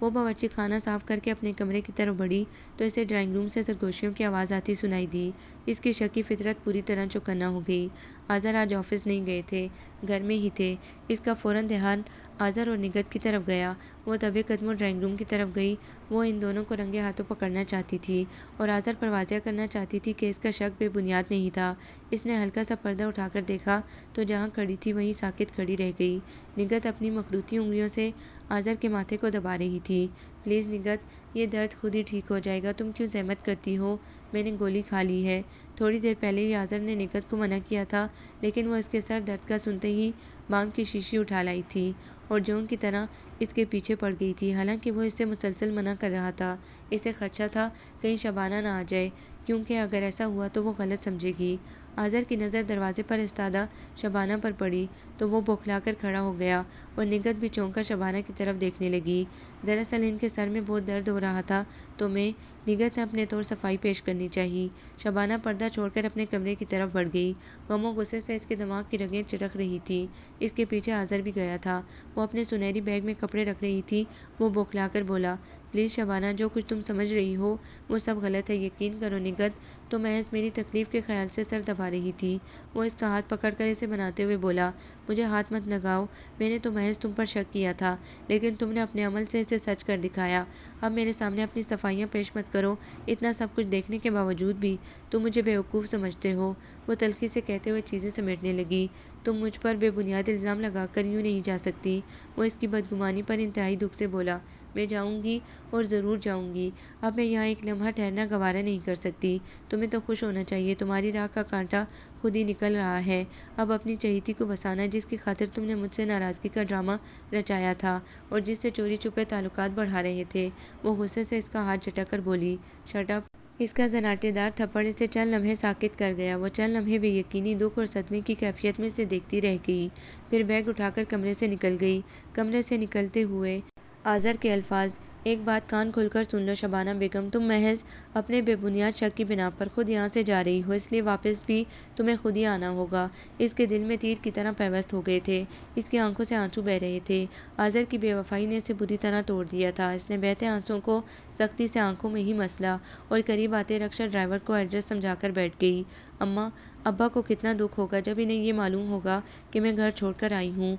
وہ باورچی خانہ صاف کر کے اپنے کمرے کی طرف بڑھی تو اسے ڈرائنگ روم سے سرگوشیوں کی آواز آتی سنائی دی۔ اس کی شکی فطرت پوری طرح چوکنا ہو گئی۔ آذر آج آفس نہیں گئے تھے، گھر میں ہی تھے۔ اس کا فوراً دھیان آذر اور نگہت کی طرف گیا۔ وہ دبے قدموں ڈرائنگ روم کی طرف گئی۔ وہ ان دونوں کو رنگے ہاتھوں پکڑنا چاہتی تھی اور آذر پر واضح کرنا چاہتی تھی کہ اس کا شک بے بنیاد نہیں تھا۔ اس نے ہلکا سا پردہ اٹھا کر دیکھا تو جہاں کھڑی تھی وہیں ساکت کھڑی رہ گئی۔ نگہت اپنی مخروطی انگلیوں سے آذر کے ماتھے کو دبا رہی تھی۔ پلیز نگہت، یہ درد خود ہی ٹھیک ہو جائے گا، تم کیوں زحمت کرتی ہو؟ میں نے گولی کھا لی ہے۔ تھوڑی دیر پہلے ہی آذر نے نگہت کو منع کیا تھا، لیکن وہ اس کے سر درد کا سنتے ہی بام کی شیشی اٹھا لائی تھی اور جون کی طرح اس کے پیچھے پڑ گئی تھی۔ حالانکہ وہ اس سے مسلسل منع کر رہا تھا، اسے خدشہ تھا کہیں شبانہ نہ آ جائے، کیونکہ اگر ایسا ہوا تو وہ غلط سمجھے گی۔ آذر کی نظر دروازے پر ایستادہ شبانہ پر پڑی تو وہ بوکھلا کر کھڑا ہو گیا اور نگہت بھی چونک کر شبانہ کی طرف دیکھنے لگی۔ دراصل ان کے سر میں بہت درد ہو رہا تھا تو نگہت نے اپنے طور صفائی پیش کرنی چاہی۔ شبانہ پردہ چھوڑ کر اپنے کمرے کی طرف بڑھ گئی۔ غم و غصے سے اس کے دماغ کی رگیں چٹک رہی تھی۔ اس کے پیچھے آذر بھی گیا تھا۔ وہ اپنے سنہری بیگ میں کپڑے رکھ رہی تھی۔ وہ بوکھلا کر بولا، پلیز شبانہ، جو کچھ تم سمجھ رہی ہو وہ سب غلط ہے، یقین کرو۔ نگہت تو محض میری تکلیف کے خیال سے سر دبا رہی تھی۔ وہ اس کا ہاتھ پکڑ کر اسے مناتے ہوئے بولا، مجھے ہاتھ مت لگاؤ، میں نے تو محض تم پر شک کیا تھا، لیکن تم نے اپنے عمل سے اسے سچ کر دکھایا۔ اب میرے سامنے اپنی صفائیاں پیش مت کرو۔ اتنا سب کچھ دیکھنے کے باوجود بھی تم مجھے بیوقوف سمجھتے ہو۔ وہ تلخی سے کہتے ہوئے چیزیں سمیٹنے لگی۔ تم مجھ پر بے بنیاد الزام لگا کر یوں نہیں جا سکتی۔ وہ اس کی بدگمانی پر انتہائی دکھ سے بولا، میں جاؤں گی اور ضرور جاؤں گی۔ اب میں یہاں ایک لمحہ ٹھہرنا گوارا نہیں کر سکتی۔ تمہیں تو خوش ہونا چاہیے، تمہاری راہ کا کانٹا خود ہی نکل رہا ہے۔ اب اپنی چہیتی کو بسانا، جس کی خاطر تم نے مجھ سے ناراضگی کا ڈرامہ رچایا تھا اور جس سے چوری چھپے تعلقات بڑھا رہے تھے۔ وہ غصے سے اس کا ہاتھ جھٹک کر بولی، شٹ اپ۔ اس کا زناٹے دار تھپڑ اسے چند لمحے ساکت کر گیا۔ وہ چند لمحے بے یقینی، دکھ اور صدمے کی کیفیت میں اسے دیکھتی رہ گئی، پھر بیگ اٹھا کر کمرے سے نکل گئی۔ کمرے سے نکلتے ہوئے آذر کے الفاظ، ایک بات کان کھول کر سن لو شبانہ بیگم، تم محض اپنے بے بنیاد شک کی بنا پر خود یہاں سے جا رہی ہو، اس لیے واپس بھی تمہیں خود ہی آنا ہوگا۔ اس کے دل میں تیر کی طرح پیوست ہو گئے تھے، اس کی آنکھوں سے آنسو بہہ رہے تھے۔ آذر کی بے وفائی نے اسے بری طرح توڑ دیا تھا۔ اس نے بہتے آنسوؤں کو سختی سے آنکھوں میں ہی مسلا اور قریب آتے رکشہ ڈرائیور کو ایڈریس سمجھا کر بیٹھ گئی۔ اماں ابا کو کتنا دکھ ہوگا جب انہیں یہ معلوم ہوگا کہ میں گھر چھوڑ کر آئی ہوں۔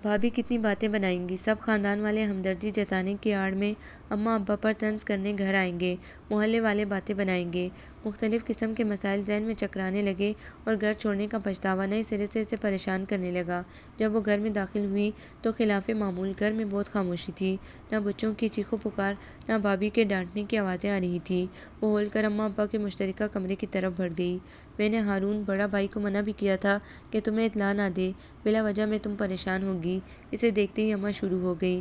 بھابھی کتنی باتیں بنائیں گی۔ سب خاندان والے ہمدردی جتانے کی آڑ میں اماں ابا پر طنز کرنے گھر آئیں گے، محلے والے باتیں بنائیں گے۔ مختلف قسم کے مسائل ذہن میں چکرانے لگے اور گھر چھوڑنے کا پچھتاوا نئے سرے سے اسے پریشان کرنے لگا۔ جب وہ گھر میں داخل ہوئی تو خلاف معمول گھر میں بہت خاموشی تھی۔ نہ بچوں کی چیخ و پکار، نہ بھابھی کے ڈانٹنے کی آوازیں آ رہی تھیں۔ وہ ہول کر اماں ابا کے مشترکہ کمرے کی طرف بڑھ گئی۔ میں نے ہارون بڑا بھائی کو منع بھی کیا تھا کہ تمہیں اطلاع نہ دے، بلا وجہ میں تم پریشان ہوگی۔ اسے دیکھتے ہی اماں شروع ہو گئی،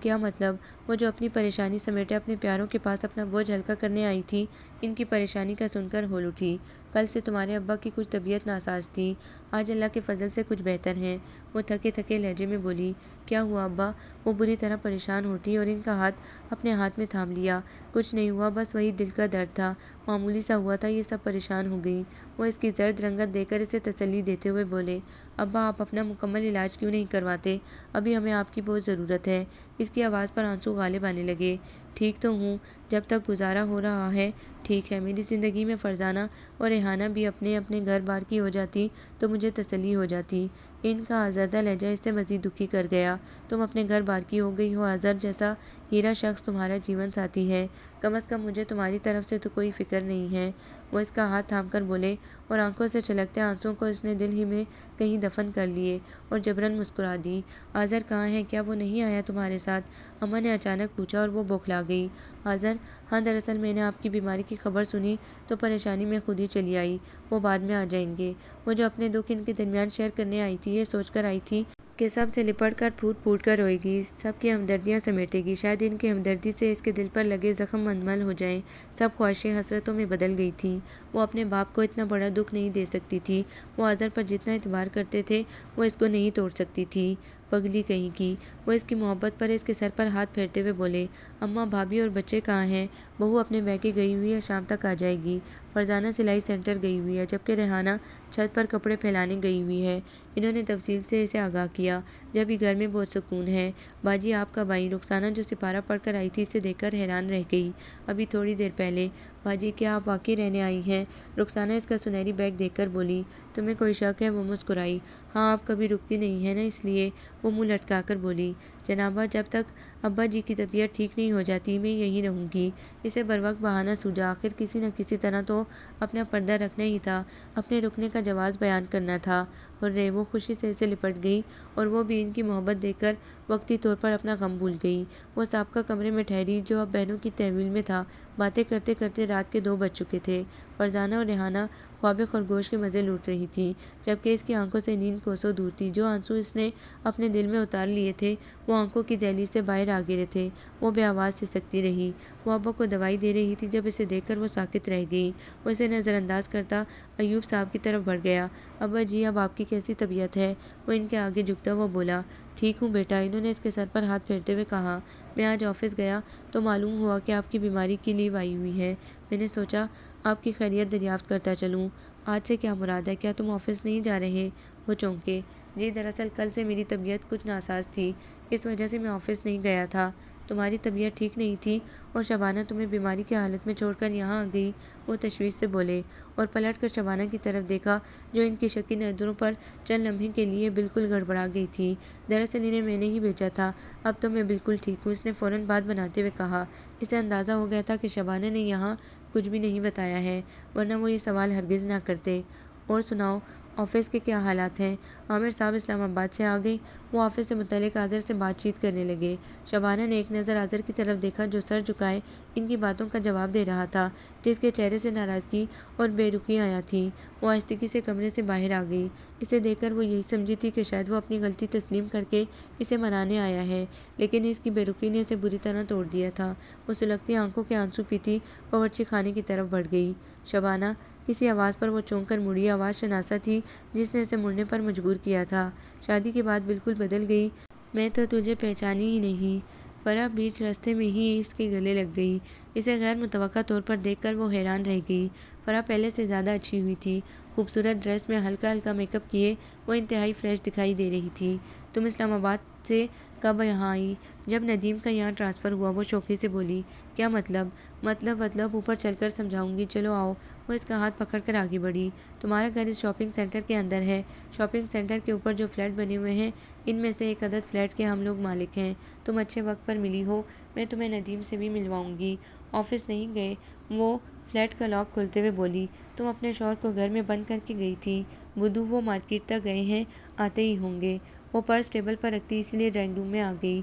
کیا مطلب؟ وہ جو اپنی پریشانی سمیٹے اپنے پیاروں کے پاس اپنا بوجھ ہلکا کرنے آئی تھی، ان کی پریشانی کا سن کر ہول اٹھی۔ کل سے تمہارے ابا کی کچھ طبیعت ناساز تھی، آج اللہ کے فضل سے کچھ بہتر ہیں۔ وہ تھکے تھکے لہجے میں بولی، کیا ہوا ابا؟ وہ بری طرح پریشان ہوتی اور ان کا ہاتھ اپنے ہاتھ میں تھام لیا۔ کچھ نہیں ہوا، بس وہی دل کا درد تھا، معمولی سا ہوا تھا، یہ سب پریشان ہو گئی۔ وہ اس کی زرد رنگت دے کر اسے تسلی دیتے ہوئے بولے، ابا آپ اپنا مکمل علاج کیوں نہیں کرواتے؟ ابھی ہمیں آپ کی بہت ضرورت ہے۔ اس کی آواز پر آنسو غالب آنے لگے۔ ٹھیک تو ہوں، جب تک گزارا ہو رہا ہے ٹھیک ہے۔ میری زندگی میں فرزانہ اور ریحانہ بھی اپنے اپنے گھر بار کی ہو جاتی تو مجھے تسلی ہو جاتی۔ ان کا آزردہ لہجہ اس سے مزید دکھی کر گیا۔ تم اپنے گھر بار کی ہو گئی ہو، آذر جیسا ہیرا شخص تمہارا جیون ساتھی ہے، کم از کم مجھے تمہاری طرف سے تو کوئی فکر نہیں ہے۔ وہ اس کا ہاتھ تھام کر بولے اور آنکھوں سے چھلکتے آنسوؤں کو اس نے دل ہی میں کہیں دفن کر لیے اور جبراً مسکرا دی۔ آذر کہاں ہے؟ کیا وہ نہیں آیا تمہارے ساتھ؟ اماں نے اچانک پوچھا اور وہ بوکھلا گئی۔ آذر، ہاں دراصل میں نے آپ کی بیماری کی خبر سنی تو پریشانی میں خود ہی چلی آئی، وہ بعد میں آ جائیں گے۔ وہ جو اپنے دکھ ان کے درمیان شیئر کرنے آئی تھی، یہ سوچ کر آئی تھی کہ سب سے لپٹ کر پھوٹ پھوٹ کر روئے گی، سب کی ہمدردیاں سمیٹے گی، شاید ان کی ہمدردی سے اس کے دل پر لگے زخم مندمل ہو جائیں۔ سب خواہشیں حسرتوں میں بدل گئی تھیں۔ وہ اپنے باپ کو اتنا بڑا دکھ نہیں دے سکتی تھی، وہ آذر پر جتنا اعتبار کرتے تھے وہ اس کو نہیں توڑ سکتی تھی۔ پگلی کہیں کی۔ وہ اس کی محبت پر اس کے سر پر ہاتھ پھیرتے ہوئے بولے، اماں، بھابھی اور بچے کہاں ہیں؟ بہو اپنے میکے گئی ہوئی ہے، شام تک آ جائے گی۔ فرزانہ سلائی سینٹر گئی ہوئی ہے، جبکہ ریحانہ چھت پر کپڑے پھیلانے گئی ہوئی ہے۔ انہوں نے تفصیل سے اسے آگاہ کیا۔ جب ہی گھر میں بہت سکون ہے۔ باجی آپ کب آئی؟ رخسانہ جو سپارہ پڑھ کر آئی تھی اسے دیکھ کر حیران رہ گئی۔ ابھی تھوڑی دیر پہلے۔ باجی کیا آپ واقعی رہنے آئی ہیں؟ رخسانہ اس کا سنہری بیگ دیکھ کر بولی۔ تمہیں کوئی شک ہے؟ وہ مسکرائی۔ ہاں، آپ کبھی رکتی نہیں ہے نا، اس لیے۔ وہ منہ لٹکا کر بولی، جنابہ جب تک ابا جی کی طبیعت ٹھیک نہیں ہو جاتی میں یہیں رہوں گی۔ اسے بروقت بہانہ سوجا، آخر کسی نہ کسی طرح تو اپنا پردہ رکھنا ہی تھا، اپنے رکنے کا جواز بیان کرنا تھا۔ ہرے، وہ خوشی سے اسے لپٹ گئی اور وہ بھی ان کی محبت دیکھ کر وقتی طور پر اپنا غم بھول گئی۔ وہ سابقہ کمرے میں ٹھہری جو اب بہنوں کی تحویل میں تھا۔ باتیں کرتے کرتے رات کے 2 بج چکے تھے۔ فرزانہ اور ریحانہ خواب خرگوش کے مزے لوٹ رہی تھی، جبکہ اس کی آنکھوں سے نیند کوسوں دور تھی۔ جو آنسو اس نے اپنے دل میں اتار لیے تھے وہ آنکھوں کی دہلیز سے باہر آ گرے تھے۔ وہ بے آواز سسکتی رہی۔ وہ ابا کو دوائی دے رہی تھی، جب اسے دیکھ کر وہ ساکت رہ گئی۔ وہ اسے نظر انداز کرتا ایوب صاحب کی طرف بڑھ گیا۔ ابا جی، اب آپ کی کیسی طبیعت ہے؟ وہ ان کے آگے جھکتا ہوا بولا، ٹھیک ہوں بیٹا۔ انہوں نے اس کے سر پر ہاتھ پھیرتے ہوئے کہا، میں آج آفس گیا تو معلوم ہوا کہ آپ کی بیماری کی لیو آئی ہوئی ہے۔ میں نے سوچا آپ کی خیریت دریافت کرتا چلوں۔ آج سے کیا مراد ہے؟ کیا تم آفس نہیں جا رہے؟ وہ چونکے۔ جی، دراصل کل سے میری طبیعت کچھ ناساز تھی، اس وجہ سے میں آفس نہیں گیا تھا۔ تمہاری طبیعت ٹھیک نہیں تھی اور شبانہ تمہیں بیماری کی حالت میں چھوڑ کر یہاں آ گئی؟ وہ تشویش سے بولے اور پلٹ کر شبانہ کی طرف دیکھا جو ان کی شکی نظروں پر چند لمحے کے لیے بالکل گڑبڑا گئی تھی۔ دراصل انہیں میں نے ہی بھیجا تھا، اب تو میں بالکل ٹھیک ہوں، اس نے فوراً بات بناتے ہوئے کہا۔ اسے اندازہ ہو گیا تھا کہ شبانہ نے یہاں کچھ بھی نہیں بتایا ہے، ورنہ وہ یہ سوال ہرگز نہ کرتے۔ اور سناؤ، آفس کے کیا حالات ہیں؟ عامر صاحب اسلام آباد سے آ گئے؟ وہ آفس سے متعلق آذر سے بات چیت کرنے لگے۔ شبانہ نے ایک نظر آذر کی طرف دیکھا جو سر جھکائے ان کی باتوں کا جواب دے رہا تھا، جس کے چہرے سے ناراضگی اور بے رخی آیا تھی۔ وہ آہستگی سے کمرے سے باہر آ گئی۔ اسے دیکھ کر وہ یہی سمجھی تھی کہ شاید وہ اپنی غلطی تسلیم کر کے اسے منانے آیا ہے، لیکن اس کی بے رخی نے اسے بری طرح توڑ دیا تھا۔ وہ سلگتی آنکھوں کے آنسو پیتی باورچی خانے کی طرف بڑھ گئی۔ شبانہ، کسی آواز پر وہ چونک کر مڑی۔ آواز شناسہ تھی جس نے اسے مڑنے پر مجبور کیا تھا۔ شادی کے بعد بالکل بدل گئی، میں تو تجھے پہچانی ہی نہیں۔ فرح بیچ راستے میں ہی اس کے گلے لگ گئی۔ اسے غیر متوقع طور پر دیکھ کر وہ حیران رہ گئی۔ فرح پہلے سے زیادہ اچھی ہوئی تھی۔ خوبصورت ڈریس میں ہلکا ہلکا میک اپ کیے وہ انتہائی فریش دکھائی دے رہی تھی۔ تم اسلام آباد سے کب یہاں آئی؟ جب ندیم کا یہاں ٹرانسفر ہوا۔ وہ شوخی سے بولی، کیا مطلب؟ مطلب اوپر چل کر سمجھاؤں گی، چلو آؤ۔ وہ اس کا ہاتھ پکڑ کر آگے بڑھی۔ تمہارا گھر اس شاپنگ سینٹر کے اندر ہے۔ شاپنگ سینٹر کے اوپر جو فلیٹ بنے ہوئے ہیں ان میں سے ایک عدد فلیٹ کے ہم لوگ مالک ہیں۔ تم اچھے وقت پر ملی ہو، میں تمہیں ندیم سے بھی ملواؤں گی۔ آفس نہیں گئے؟ وہ فلیٹ کا لاک کھولتے ہوئے بولی، تم اپنے شوہر کو گھر میں بند کر کے گئی تھی۔ بدھو، وہ مارکیٹ تک گئے ہیں، آتے ہی ہوں گے۔ وہ پرس ٹیبل پر رکھتی اسی لیے ڈرائنگ روم میں آ گئی۔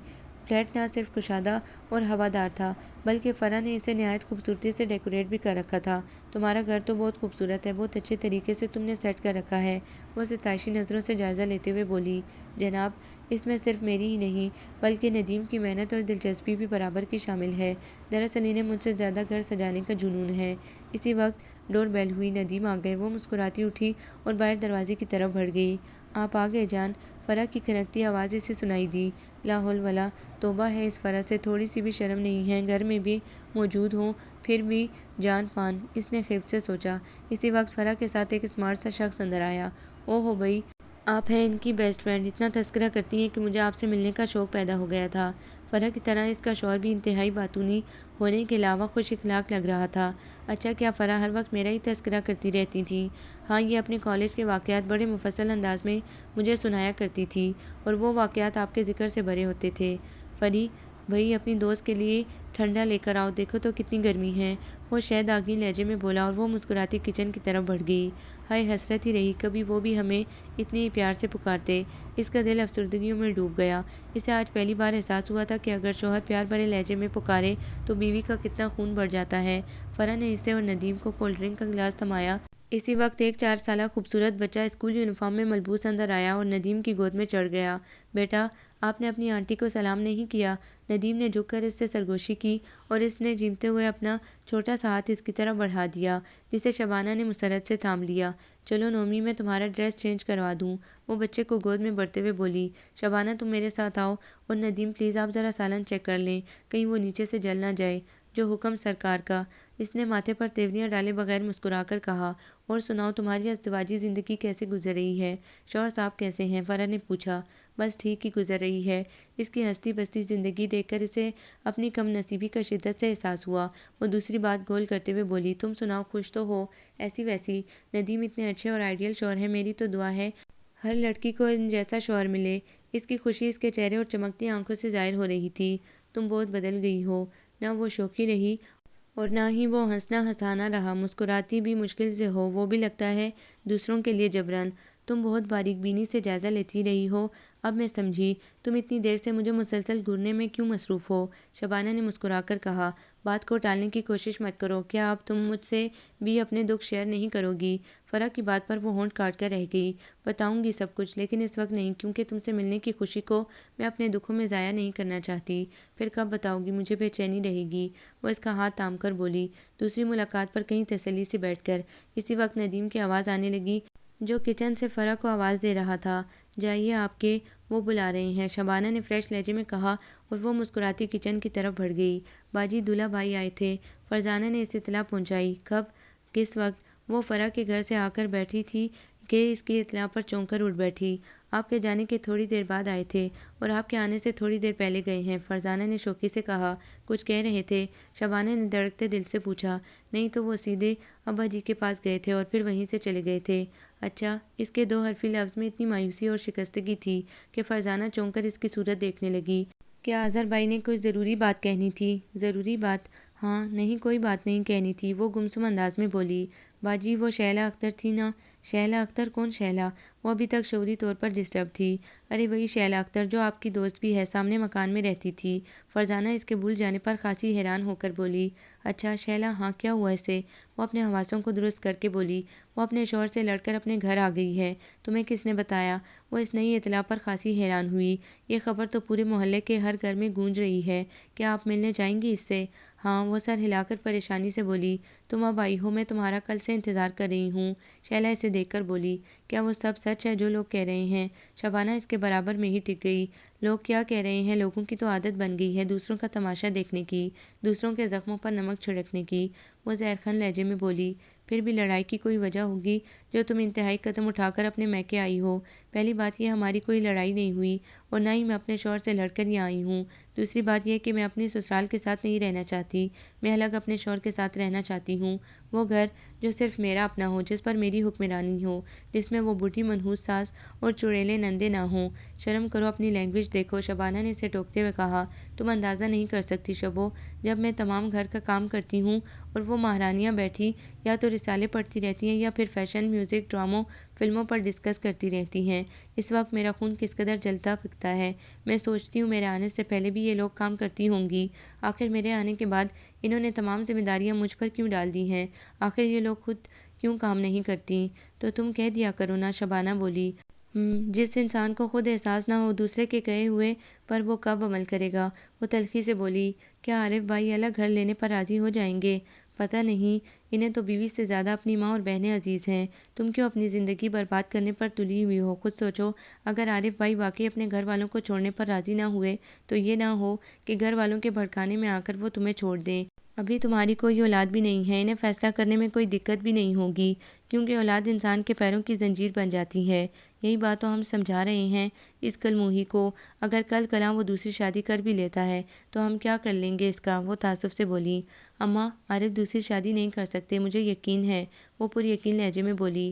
فلیٹ نہ صرف کشادہ اور ہوادار تھا بلکہ فرح نے اسے نہایت خوبصورتی سے ڈیکوریٹ بھی کر رکھا تھا۔ تمہارا گھر تو بہت خوبصورت ہے، بہت اچھے طریقے سے تم نے سیٹ کر رکھا ہے۔ وہ ستائشی نظروں سے جائزہ لیتے ہوئے بولی، جناب، اس میں صرف میری ہی نہیں بلکہ ندیم کی محنت اور دلچسپی بھی برابر کی شامل ہے۔ دراصل انہیں مجھ سے زیادہ گھر سجانے کا جنون ہے۔ اسی وقت ڈور بیل ہوئی۔ ندیم آ گئے۔ وہ مسکراتی اٹھی اور باہر دروازے کی طرف بڑھ گئی۔ آپ آ گئے جان؟ فرح کی کھنکتی آواز اسے سنائی دی۔ لا حول ولا توبہ ہے اس فرح سے، تھوڑی سی بھی شرم نہیں ہے، گھر میں بھی موجود ہوں پھر بھی جان پان، اس نے خفت سے سوچا۔ اسی وقت فرح کے ساتھ ایک اسمارٹ سا شخص اندر آیا۔ او ہو بھئی، آپ ہیں ان کی بیسٹ فرینڈ، اتنا تذکرہ کرتی ہیں کہ مجھے آپ سے ملنے کا شوق پیدا ہو گیا تھا۔ فرح کی طرح اس کا شوہر بھی انتہائی باتونی ہونے کے علاوہ خوش اخلاق لگ رہا تھا۔ اچھا، کیا فرح ہر وقت میرا ہی تذکرہ کرتی رہتی تھیں؟ ہاں، یہ اپنے کالج کے واقعات بڑے مفصل انداز میں مجھے سنایا کرتی تھی اور وہ واقعات آپ کے ذکر سے بھرے ہوتے تھے۔ فری بھائی، اپنی دوست کے لیے ٹھنڈا لے کر آؤ، دیکھو تو کتنی گرمی ہے، وہ شہداگی لہجے میں بولا اور وہ مسکراتی کچن کی طرف بڑھ گئی۔ ہائے، حسرت ہی رہی، کبھی وہ بھی ہمیں اتنے ہی پیار سے پکارتے۔ اس کا دل افسردگیوں میں ڈوب گیا۔ اسے آج پہلی بار احساس ہوا تھا کہ اگر شوہر پیار بھرے لہجے میں پکارے تو بیوی کا کتنا خون بڑھ جاتا ہے۔ فرح نے اسے اور ندیم کو کولڈ ڈرنک کا گلاس تھمایا۔ اسی وقت ایک 4 سالہ خوبصورت بچہ اسکول یونیفارم میں ملبوس اندر آیا اور ندیم کی گود میں چڑھ گیا۔ بیٹا، آپ نے اپنی آنٹی کو سلام نہیں کیا؟ ندیم نے جھک کر اس سے سرگوشی کی اور اس نے چیمتے ہوئے اپنا چھوٹا سا ہاتھ اس کی طرف بڑھا دیا، جسے شبانہ نے مسرت سے تھام لیا۔ چلو نومی، میں تمہارا ڈریس چینج کروا دوں، وہ بچے کو گود میں بڑھتے ہوئے بولی۔ شبانہ، تم میرے ساتھ آؤ، اور ندیم پلیز آپ ذرا سالن چیک کر لیں، کہیں وہ نیچے سے جل نہ جائے۔ جو حکم سرکار کا، اس نے ماتھے پر تیوریاں ڈالے بغیر مسکرا کر کہا۔ اور سناؤ، تمہاری ازدواجی زندگی کیسے گزر رہی ہے؟ شوہر صاحب کیسے ہیں؟ فرح نے پوچھا۔ بس ٹھیک ہی گزر رہی ہے۔ اس کی ہستی بستی زندگی دیکھ کر اسے اپنی کم نصیبی کا شدت سے احساس ہوا۔ وہ دوسری بات گول کرتے ہوئے بولی، تم سناؤ، خوش تو ہو؟ ایسی ویسی۔ ندیم اتنے اچھے اور آئیڈیل شوہر ہیں، میری تو دعا ہے ہر لڑکی کو ان جیسا شوہر ملے۔ اس کی خوشی اس کے چہرے اور چمکتی آنکھوں سے ظاہر ہو رہی تھی۔ تم بہت بدل گئی ہو، نہ وہ شوخی رہی اور نہ ہی وہ ہنسنا ہنسانا رہا، مسکراتی بھی مشکل سے ہو، وہ بھی لگتا ہے دوسروں کے لیے جبران۔ تم بہت باریک بینی سے جائزہ لیتی رہی ہو، اب میں سمجھی، تم اتنی دیر سے مجھے مسلسل گھورنے میں کیوں مصروف ہو؟ شبانہ نے مسکرا کر کہا۔ بات کو ٹالنے کی کوشش مت کرو، کیا اب تم مجھ سے بھی اپنے دکھ شیئر نہیں کرو گی؟ فرح کی بات پر وہ ہونٹ کاٹ کر رہ گئی۔ بتاؤں گی سب کچھ، لیکن اس وقت نہیں، کیونکہ تم سے ملنے کی خوشی کو میں اپنے دکھوں میں ضائع نہیں کرنا چاہتی۔ پھر کب بتاؤ گی؟ مجھے بے چینی رہے گی، وہ اس کا ہاتھ تھام کر بولی، دوسری ملاقات پر کہیں تسلی سے بیٹھ کر۔ اسی وقت ندیم کی آواز آنے لگی، جو کچن سے فرح کو آواز دے رہا تھا۔ جائیے آپ کے، وہ بلا رہے ہیں، شبانہ نے فریش لہجے میں کہا، اور وہ مسکراتی کچن کی طرف بڑھ گئی۔ باجی، دولہا بھائی آئے تھے، فرزانہ نے اس اطلاع پہنچائی۔ کب؟ کس وقت؟ وہ فرح کے گھر سے آ کر بیٹھی تھی کہ اس کی اطلاع پر چونک کر اٹھ بیٹھی۔ آپ کے جانے کے تھوڑی دیر بعد آئے تھے، اور آپ کے آنے سے تھوڑی دیر پہلے گئے ہیں، فرزانہ نے شوخی سے کہا۔ کچھ کہہ رہے تھے؟ شبانہ نے دھڑکتے دل سے پوچھا۔ نہیں تو وہ سیدھے ابا جی کے پاس گئے تھے اور پھر وہیں سے چلے گئے تھے۔ اچھا، اس کے دو حرفی لفظ میں اتنی مایوسی اور شکستگی تھی کہ فرزانہ چونک کر اس کی صورت دیکھنے لگی۔ کیا اظہر بھائی نے کوئی ضروری بات کہنی تھی؟ ضروری بات؟ ہاں، نہیں کوئی بات نہیں کہنی تھی، وہ گمسم انداز میں بولی۔ باجی، وہ شہلا اختر تھی نا؟ شہلا اختر؟ کون شہلا؟ وہ ابھی تک شعوری طور پر ڈسٹرب تھی۔ ارے وہی شہلا اختر جو آپ کی دوست بھی ہے، سامنے مکان میں رہتی تھی۔ فرزانہ اس کے بھول جانے پر خاصی حیران ہو کر بولی۔ اچھا شہلا، ہاں کیا ہوا اسے؟ وہ اپنے حواسوں کو درست کر کے بولی۔ وہ اپنے شوہر سے لڑ کر اپنے گھر آ گئی ہے۔ تمہیں کس نے بتایا؟ وہ اس نئی اطلاع پر خاصی حیران ہوئی۔ یہ خبر تو پورے محلے کے ہر گھر میں گونج رہی ہے، کیا آپ ملنے جائیں گی اس سے؟ ہاں، وہ سر ہلا کر پریشانی سے بولی۔ تم اب آئی ہو، میں تمہارا کل سے انتظار کر رہی ہوں، شہلا اسے دیکھ کر بولی۔ کیا وہ سب سچ ہے جو لوگ کہہ رہے ہیں؟ شبانہ اس کے برابر میں ہی ٹک گئی۔ لوگ کیا کہہ رہے ہیں؟ لوگوں کی تو عادت بن گئی ہے دوسروں کا تماشا دیکھنے کی، دوسروں کے زخموں پر نمک چھڑکنے کی، وہ زہرخند لہجے میں بولی۔ پھر بھی لڑائی کی کوئی وجہ ہوگی جو تم انتہائی قدم اٹھا کر اپنے میکے آئی ہو۔ پہلی بات یہ، ہماری کوئی لڑائی نہیں ہوئی، اور نہ ہی میں اپنے شوہر سے لڑ کر یہاں آئی ہوں۔ دوسری بات یہ کہ میں اپنی سسرال کے ساتھ نہیں رہنا چاہتی، میں الگ اپنے شوہر کے ساتھ رہنا چاہتی ہوں، وہ گھر جو صرف میرا اپنا ہو، جس پر میری حکمرانی ہو، جس میں وہ بوڑھی منحوس ساس اور چڑیلے نندے نہ ہوں۔ شرم کرو، اپنی لینگویج دیکھو، شبانہ نے اسے ٹوکتے ہوئے کہا۔ تم اندازہ نہیں کر سکتی شبو، جب میں تمام گھر کا کام کرتی ہوں اور وہ مہارانیاں بیٹھی یا تو رسالے پڑھتی رہتی ہیں یا پھر فیشن، میوزک، ڈراموں، فلموں پر ڈسکس کرتی رہتی ہیں، اس وقت میرا خون کس قدر جلتا پھکتا ہے۔ میں سوچتی ہوں میرے آنے سے پہلے بھی یہ لوگ کام کرتی ہوں گی، آخر میرے آنے کے بعد انہوں نے تمام ذمہ داریاں مجھ پر کیوں ڈال دی ہیں؟ آخر یہ لوگ خود کیوں کام نہیں کرتی؟ تو تم کہہ دیا کرو نا، شبانہ بولی۔ جس انسان کو خود احساس نہ ہو دوسرے کے کہے ہوئے پر وہ کب عمل کرے گا؟ وہ تلخی سے بولی۔ کیا عارف بھائی الگ گھر لینے پر راضی ہو جائیں گے؟ پتہ نہیں، انہیں تو بیوی سے زیادہ اپنی ماں اور بہنیں عزیز ہیں۔ تم کیوں اپنی زندگی برباد کرنے پر تلی ہوئی ہو؟ خود سوچو، اگر عارف بھائی واقعی اپنے گھر والوں کو چھوڑنے پر راضی نہ ہوئے تو یہ نہ ہو کہ گھر والوں کے بھڑکانے میں آ کر وہ تمہیں چھوڑ دیں۔ ابھی تمہاری کوئی اولاد بھی نہیں ہے، انہیں فیصلہ کرنے میں کوئی دقت بھی نہیں ہوگی، کیونکہ اولاد انسان کے پیروں کی زنجیر بن جاتی ہے۔ یہی بات تو ہم سمجھا رہے ہیں اس کلموہی کو، اگر کل کلاں وہ دوسری شادی کر بھی لیتا ہے تو ہم کیا کر لیں گے اس کا؟ وہ تعصب سے بولی۔ عارف دوسری شادی نہیں کر سکتے، مجھے یقین ہے، وہ پوری یقین لہجے میں بولی۔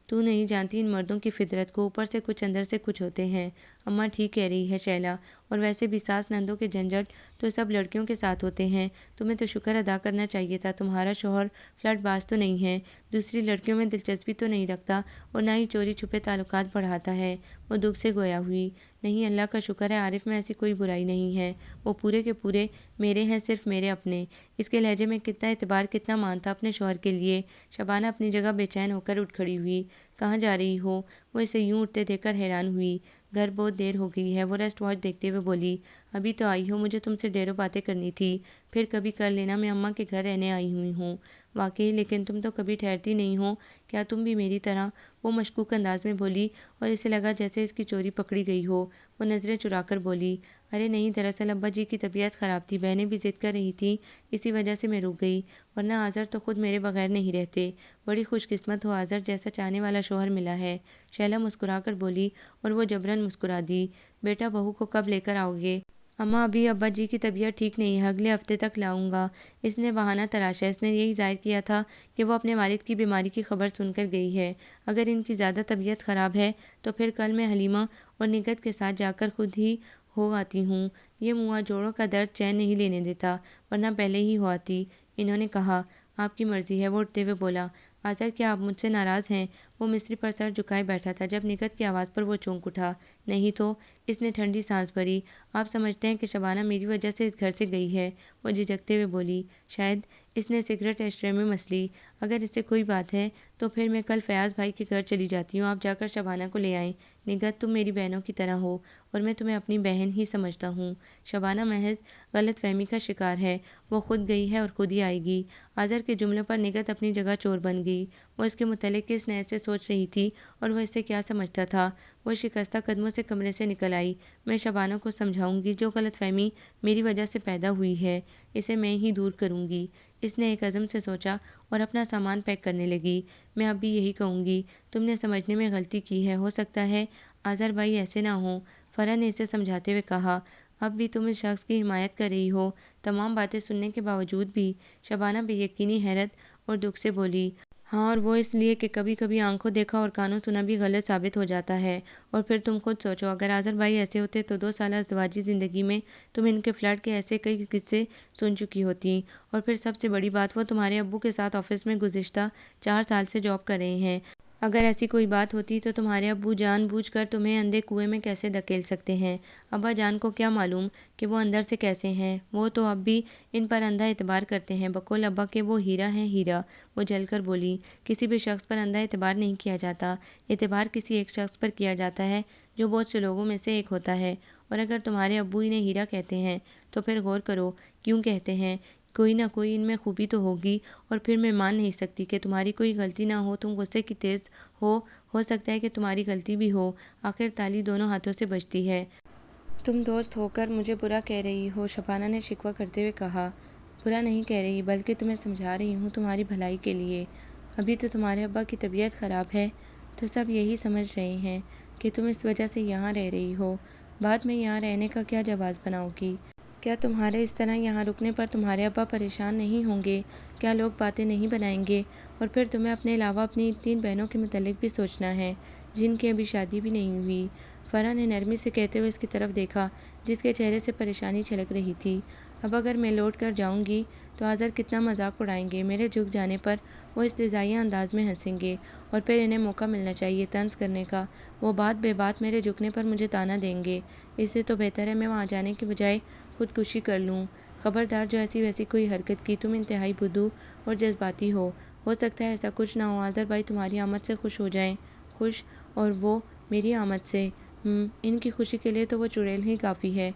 تو نہیں جانتی ان مردوں کی فطرت کو، اوپر سے کچھ اندر سے کچھ ہوتے ہیں۔ اماں ٹھیک کہہ رہی ہے شیلا، اور ویسے بھی ساس نندوں کے جھنجھٹ تو سب لڑکیوں کے ساتھ ہوتے ہیں۔ تمہیں تو شکر ادا کرنا چاہیے تھا تمہارا شوہر فلرٹ باز تو نہیں ہے، دوسری لڑکیوں میں دلچسپی تو نہیں رکھتا، اور نہ ہی چوری چھپے تعلقات بڑھاتا ہے۔ وہ دکھ سے گویا ہوئی۔ نہیں، اللہ کا شکر ہے عارف میں ایسی کوئی برائی نہیں ہے، وہ پورے کے پورے میرے ہیں، صرف میرے اپنے۔ اس کے لہجے میں کتنا اعتبار، کتنا مان تھا اپنے شوہر کے لیے۔ شبانہ اپنی جگہ بے چین ہو کر اٹھ کھڑی ہوئی۔ کہاں جا رہی ہو؟ وہ اسے یوں اٹھتے دیکھ کر حیران ہوئی۔ گھر بہت دیر ہو گئی ہے، وہ ریسٹ واچ دیکھتے ہوئے بولی۔ ابھی تو آئی ہو، مجھے تم سے ڈھیروں باتیں کرنی تھی، پھر کبھی کر لینا، میں اماں کے گھر رہنے آئی ہوئی ہوں۔ واقعی، لیکن تم تو کبھی ٹھہرتی نہیں ہو، کیا تم بھی میری طرح؟ وہ مشکوک انداز میں بولی، اور اسے لگا جیسے اس کی چوری پکڑی گئی ہو۔ وہ نظریں چرا کر بولی، ارے نہیں، دراصل ابا جی کی طبیعت خراب تھی، بہنیں بھی ضد کر رہی تھیں، اسی وجہ سے میں رک گئی، ورنہ آذر تو خود میرے بغیر نہیں رہتے۔ بڑی خوش قسمت ہو، آذر جیسا چاہنے والا شوہر ملا ہے، شیلا مسکرا کر بولی، اور وہ جبراً مسکرا دی۔ بیٹا بہو کو کب لے کر آؤ گے؟ اماں ابھی ابا جی کی طبیعت ٹھیک نہیں ہے، اگلے ہفتے تک لاؤں گا۔ اس نے بہانہ تراشا، اس نے یہی ظاہر کیا تھا کہ وہ اپنے والد کی بیماری کی خبر سن کر گئی ہے۔ اگر ان کی زیادہ طبیعت خراب ہے تو پھر کل میں حلیمہ اور نگہت کے ساتھ جا کر خود ہی ہو آتی ہوں، یہ منہ جوڑوں کا درد چین نہیں لینے دیتا، ورنہ پہلے ہی ہو آتی۔ انہوں نے کہا، آپ کی مرضی ہے، وہ اٹھتے ہوئے بولا۔ آذر کیا آپ مجھ سے ناراض ہیں؟ وہ مصری پر سر جھکائے بیٹھا تھا جب نگہت کی آواز پر وہ چونک اٹھا۔ نہیں تو، اس نے ٹھنڈی سانس بھری۔ آپ سمجھتے ہیں کہ شبانہ میری وجہ سے اس گھر سے گئی ہے؟ وہ جھجکتے ہوئے بولی۔ شاید۔ اس نے سگریٹ ایشٹرے میں مس لی۔ اگر اس سے کوئی بات ہے تو پھر میں کل فیاض بھائی کے گھر چلی جاتی ہوں، آپ جا کر شبانہ کو لے آئیں۔ نگہت، تم میری بہنوں کی طرح ہو، اور میں تمہیں اپنی بہن ہی سمجھتا ہوں۔ شبانہ محض غلط فہمی کا شکار ہے، وہ خود گئی ہے اور خود ہی آئے گی۔ آذر کے جملوں پر نگہت اپنی جگہ چور بن گئی۔ وہ اس کے متعلق کس نئے سے سوچ رہی تھی، اور وہ اس سے کیا سمجھتا تھا؟ وہ شکستہ قدموں سے کمرے سے نکل آئی۔ میں شبانہ کو سمجھاؤں گی، جو غلط فہمی میری وجہ سے پیدا ہوئی ہے، اسے میں ہی دور کروں گی۔ اس نے ایک عزم سے سوچا اور اپنا سامان پیک کرنے لگی۔ میں اب بھی یہی کہوں گی، تم نے سمجھنے میں غلطی کی ہے، ہو سکتا ہے آذر بھائی ایسے نہ ہوں۔ فرح نے اسے سمجھاتے ہوئے کہا، اب بھی تم اس شخص کی حمایت کر رہی ہو؟ تمام باتیں سننے کے باوجود بھی؟ شبانہ بے یقینی، حیرت اور دکھ سے بولی، ہاں، اور وہ اس لیے کہ کبھی کبھی آنکھوں دیکھا اور کانوں سنا بھی غلط ثابت ہو جاتا ہے۔ اور پھر تم خود سوچو، اگر آذر بھائی ایسے ہوتے تو 2 سالہ ازدواجی زندگی میں تم ان کے فلیرٹ کے ایسے کئی قصے سن چکی ہوتی۔ اور پھر سب سے بڑی بات، وہ تمہارے ابو کے ساتھ آفس میں گزشتہ 4 سال سے جاب کر رہے ہیں۔ اگر ایسی کوئی بات ہوتی تو تمہارے ابو جان بوجھ کر تمہیں اندھے کنویں میں کیسے دھکیل سکتے ہیں؟ ابا جان کو کیا معلوم کہ وہ اندر سے کیسے ہیں، وہ تو اب بھی ان پر اندھا اعتبار کرتے ہیں، بقول ابا کہ وہ ہیرا ہیں، ہیرا۔ وہ جل کر بولی، کسی بھی شخص پر اندھا اعتبار نہیں کیا جاتا، اعتبار کسی ایک شخص پر کیا جاتا ہے جو بہت سے لوگوں میں سے ایک ہوتا ہے۔ اور اگر تمہارے ابو انہیں ہیرا کہتے ہیں تو پھر غور کرو کیوں کہتے ہیں، کوئی نہ کوئی ان میں خوبی تو ہوگی، اور پھر میں مان نہیں سکتی کہ تمہاری کوئی غلطی نہ ہو، تم غصے کی تیز ہو سکتا ہے کہ تمہاری غلطی بھی ہو، آخر تالی دونوں ہاتھوں سے بجتی ہے۔ تم دوست ہو کر مجھے برا کہہ رہی ہو، شبانہ نے شکوہ کرتے ہوئے کہا۔ برا نہیں کہہ رہی، بلکہ تمہیں سمجھا رہی ہوں تمہاری بھلائی کے لیے۔ ابھی تو تمہارے ابا کی طبیعت خراب ہے، تو سب یہی سمجھ رہے ہیں کہ تم اس وجہ سے یہاں رہ رہی ہو، بعد میں یہاں رہنے کا کیا جواز بناؤ گی؟ کیا تمہارے اس طرح یہاں رکنے پر تمہارے ابا پریشان نہیں ہوں گے؟ کیا لوگ باتیں نہیں بنائیں گے؟ اور پھر تمہیں اپنے علاوہ اپنی 3 بہنوں کے متعلق بھی سوچنا ہے، جن کی ابھی شادی بھی نہیں ہوئی۔ فرح نے نرمی سے کہتے ہوئے اس کی طرف دیکھا، جس کے چہرے سے پریشانی چھلک رہی تھی۔ اب اگر میں لوٹ کر جاؤں گی تو آذر کتنا مذاق اڑائیں گے، میرے جھک جانے پر وہ استہزائیہ انداز میں ہنسیں گے، اور پھر انہیں موقع ملنا چاہیے طنز کرنے کا، وہ بات بے بات میرے جھکنے پر مجھے طعنہ دیں گے۔ اس سے تو بہتر ہے میں وہاں جانے کے بجائے خودکشی کر لوں۔ خبردار جو ایسی ویسی کوئی حرکت کی، تم انتہائی بدو اور جذباتی ہو سکتا ہے ایسا کچھ نہ ہو، آذر بھائی تمہاری آمد سے خوش ہو جائیں۔ خوش؟ اور وہ میری آمد سے؟ ان کی خوشی کے لیے تو وہ چڑیل ہی کافی ہے۔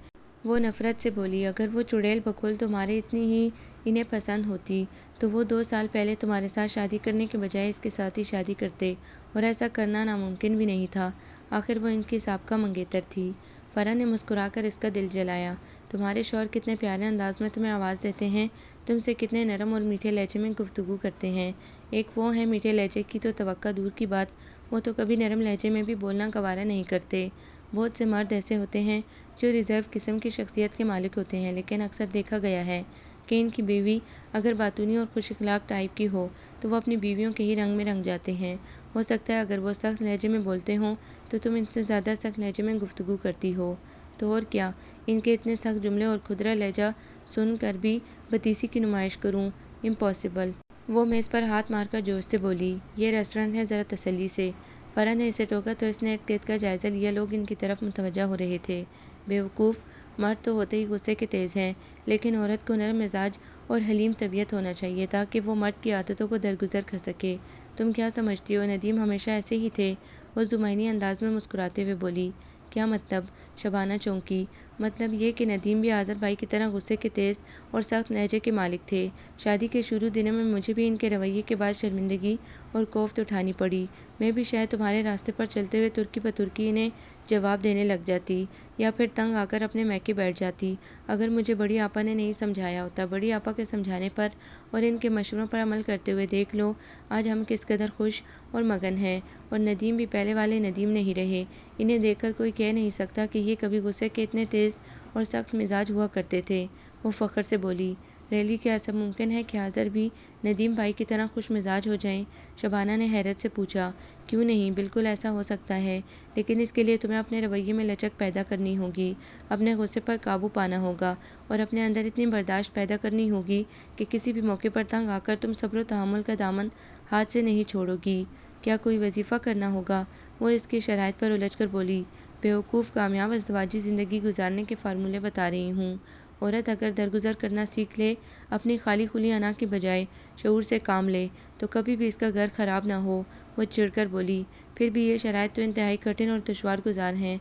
وہ نفرت سے بولی، اگر وہ چڑیل بقول تمہارے اتنی ہی انہیں پسند ہوتی تو وہ 2 سال پہلے تمہارے ساتھ شادی کرنے کے بجائے اس کے ساتھ ہی شادی کرتے، اور ایسا کرنا ناممکن بھی نہیں تھا، آخر وہ ان کی سابقہ منگیتر تھی۔ فرح نے مسکرا کر اس کا دل جلایا۔ تمہارے شوہر کتنے پیارے انداز میں تمہیں آواز دیتے ہیں، تم سے کتنے نرم اور میٹھے لہجے میں گفتگو کرتے ہیں۔ ایک وہ ہیں میٹھے لہجے کی تو توقع دور کی بات، وہ تو کبھی نرم لہجے میں بھی بولنا گوارا نہیں کرتے۔ بہت سے مرد ایسے ہوتے ہیں جو ریزرو قسم کی شخصیت کے مالک ہوتے ہیں، لیکن اکثر دیکھا گیا ہے کہ ان کی بیوی اگر باتونی اور خوش اخلاق ٹائپ کی ہو تو وہ اپنی بیویوں کے ہی رنگ میں رنگ جاتے ہیں، ہو سکتا ہے اگر وہ سخت لہجے میں بولتے ہوں تو تم ان سے زیادہ سخت لہجے میں گفتگو کرتی ہو۔ تو اور کیا، ان کے اتنے سخت جملے اور کھدرا لہجہ سن کر بھی بتیسی کی نمائش کروں؟ امپاسبل۔ وہ میز پر ہاتھ مار کر جوش سے بولی، یہ ریسٹورانٹ ہے، ذرا تسلی سے۔ فرح نے اسے ٹوکا تو اس نے ارد گرد کا جائزہ لیا۔ لوگ ان کی طرف متوجہ ہو رہے تھے۔ بیوقوف، مرد تو ہوتے ہی غصے کے تیز ہیں، لیکن عورت کو نرم مزاج اور حلیم طبیعت ہونا چاہیے تاکہ وہ مرد کی عادتوں کو درگزر کر سکے۔ تم کیا سمجھتی ہو ندیم ہمیشہ ایسے ہی تھے؟ وہ زمینی انداز میں مسکراتے ہوئے بولی۔ کیا مطلب؟ شبانہ چونکی۔ مطلب یہ کہ ندیم بھی آذر بھائی کی طرح غصے کے تیز اور سخت لہجے کے مالک تھے۔ شادی کے شروع دنوں میں مجھے بھی ان کے رویے کے بعد شرمندگی اور کوفت اٹھانی پڑی۔ میں بھی شاید تمہارے راستے پر چلتے ہوئے ترکی بترکی انہیں جواب دینے لگ جاتی، یا پھر تنگ آ کر اپنے میکے بیٹھ جاتی اگر مجھے بڑی آپا نے نہیں سمجھایا ہوتا۔ بڑی آپا کے سمجھانے پر اور ان کے مشوروں پر عمل کرتے ہوئے دیکھ لو آج ہم کس قدر خوش اور مگن ہیں۔ اور ندیم بھی پہلے والے ندیم نہیں رہے۔ انہیں دیکھ کر کوئی کہہ نہیں سکتا کہ یہ کبھی غصے کے اتنے تیز اور سخت مزاج ہوا کرتے تھے۔ وہ فخر سے بولی۔ ریلی کیا ایسا ممکن ہے کہ آذر بھی ندیم بھائی کی طرح خوش مزاج ہو جائیں؟ شبانہ نے حیرت سے پوچھا۔ کیوں نہیں، بالکل ایسا ہو سکتا ہے، لیکن اس کے لیے تمہیں اپنے رویے میں لچک پیدا کرنی ہوگی، اپنے غصے پر قابو پانا ہوگا اور اپنے اندر اتنی برداشت پیدا کرنی ہوگی کہ کسی بھی موقع پر تنگ آ کر تم صبر و تحمل کا دامن ہاتھ سے نہیں چھوڑو گی۔ کیا کوئی وظیفہ کرنا ہوگا؟ وہ اس کی شرائط پر الجھ کر بولی۔ بیوقوف، کامیاب ازدواجی زندگی گزارنے کے فارمولے بتا رہی ہوں۔ عورت اگر درگزر کرنا سیکھ لے، اپنی خالی خلی انا کی بجائے شعور سے کام لے، تو کبھی بھی اس کا گھر خراب نہ ہو۔ وہ چڑھ کر بولی۔ پھر بھی یہ شرائط تو انتہائی کٹھن اور دشوار گزار ہیں۔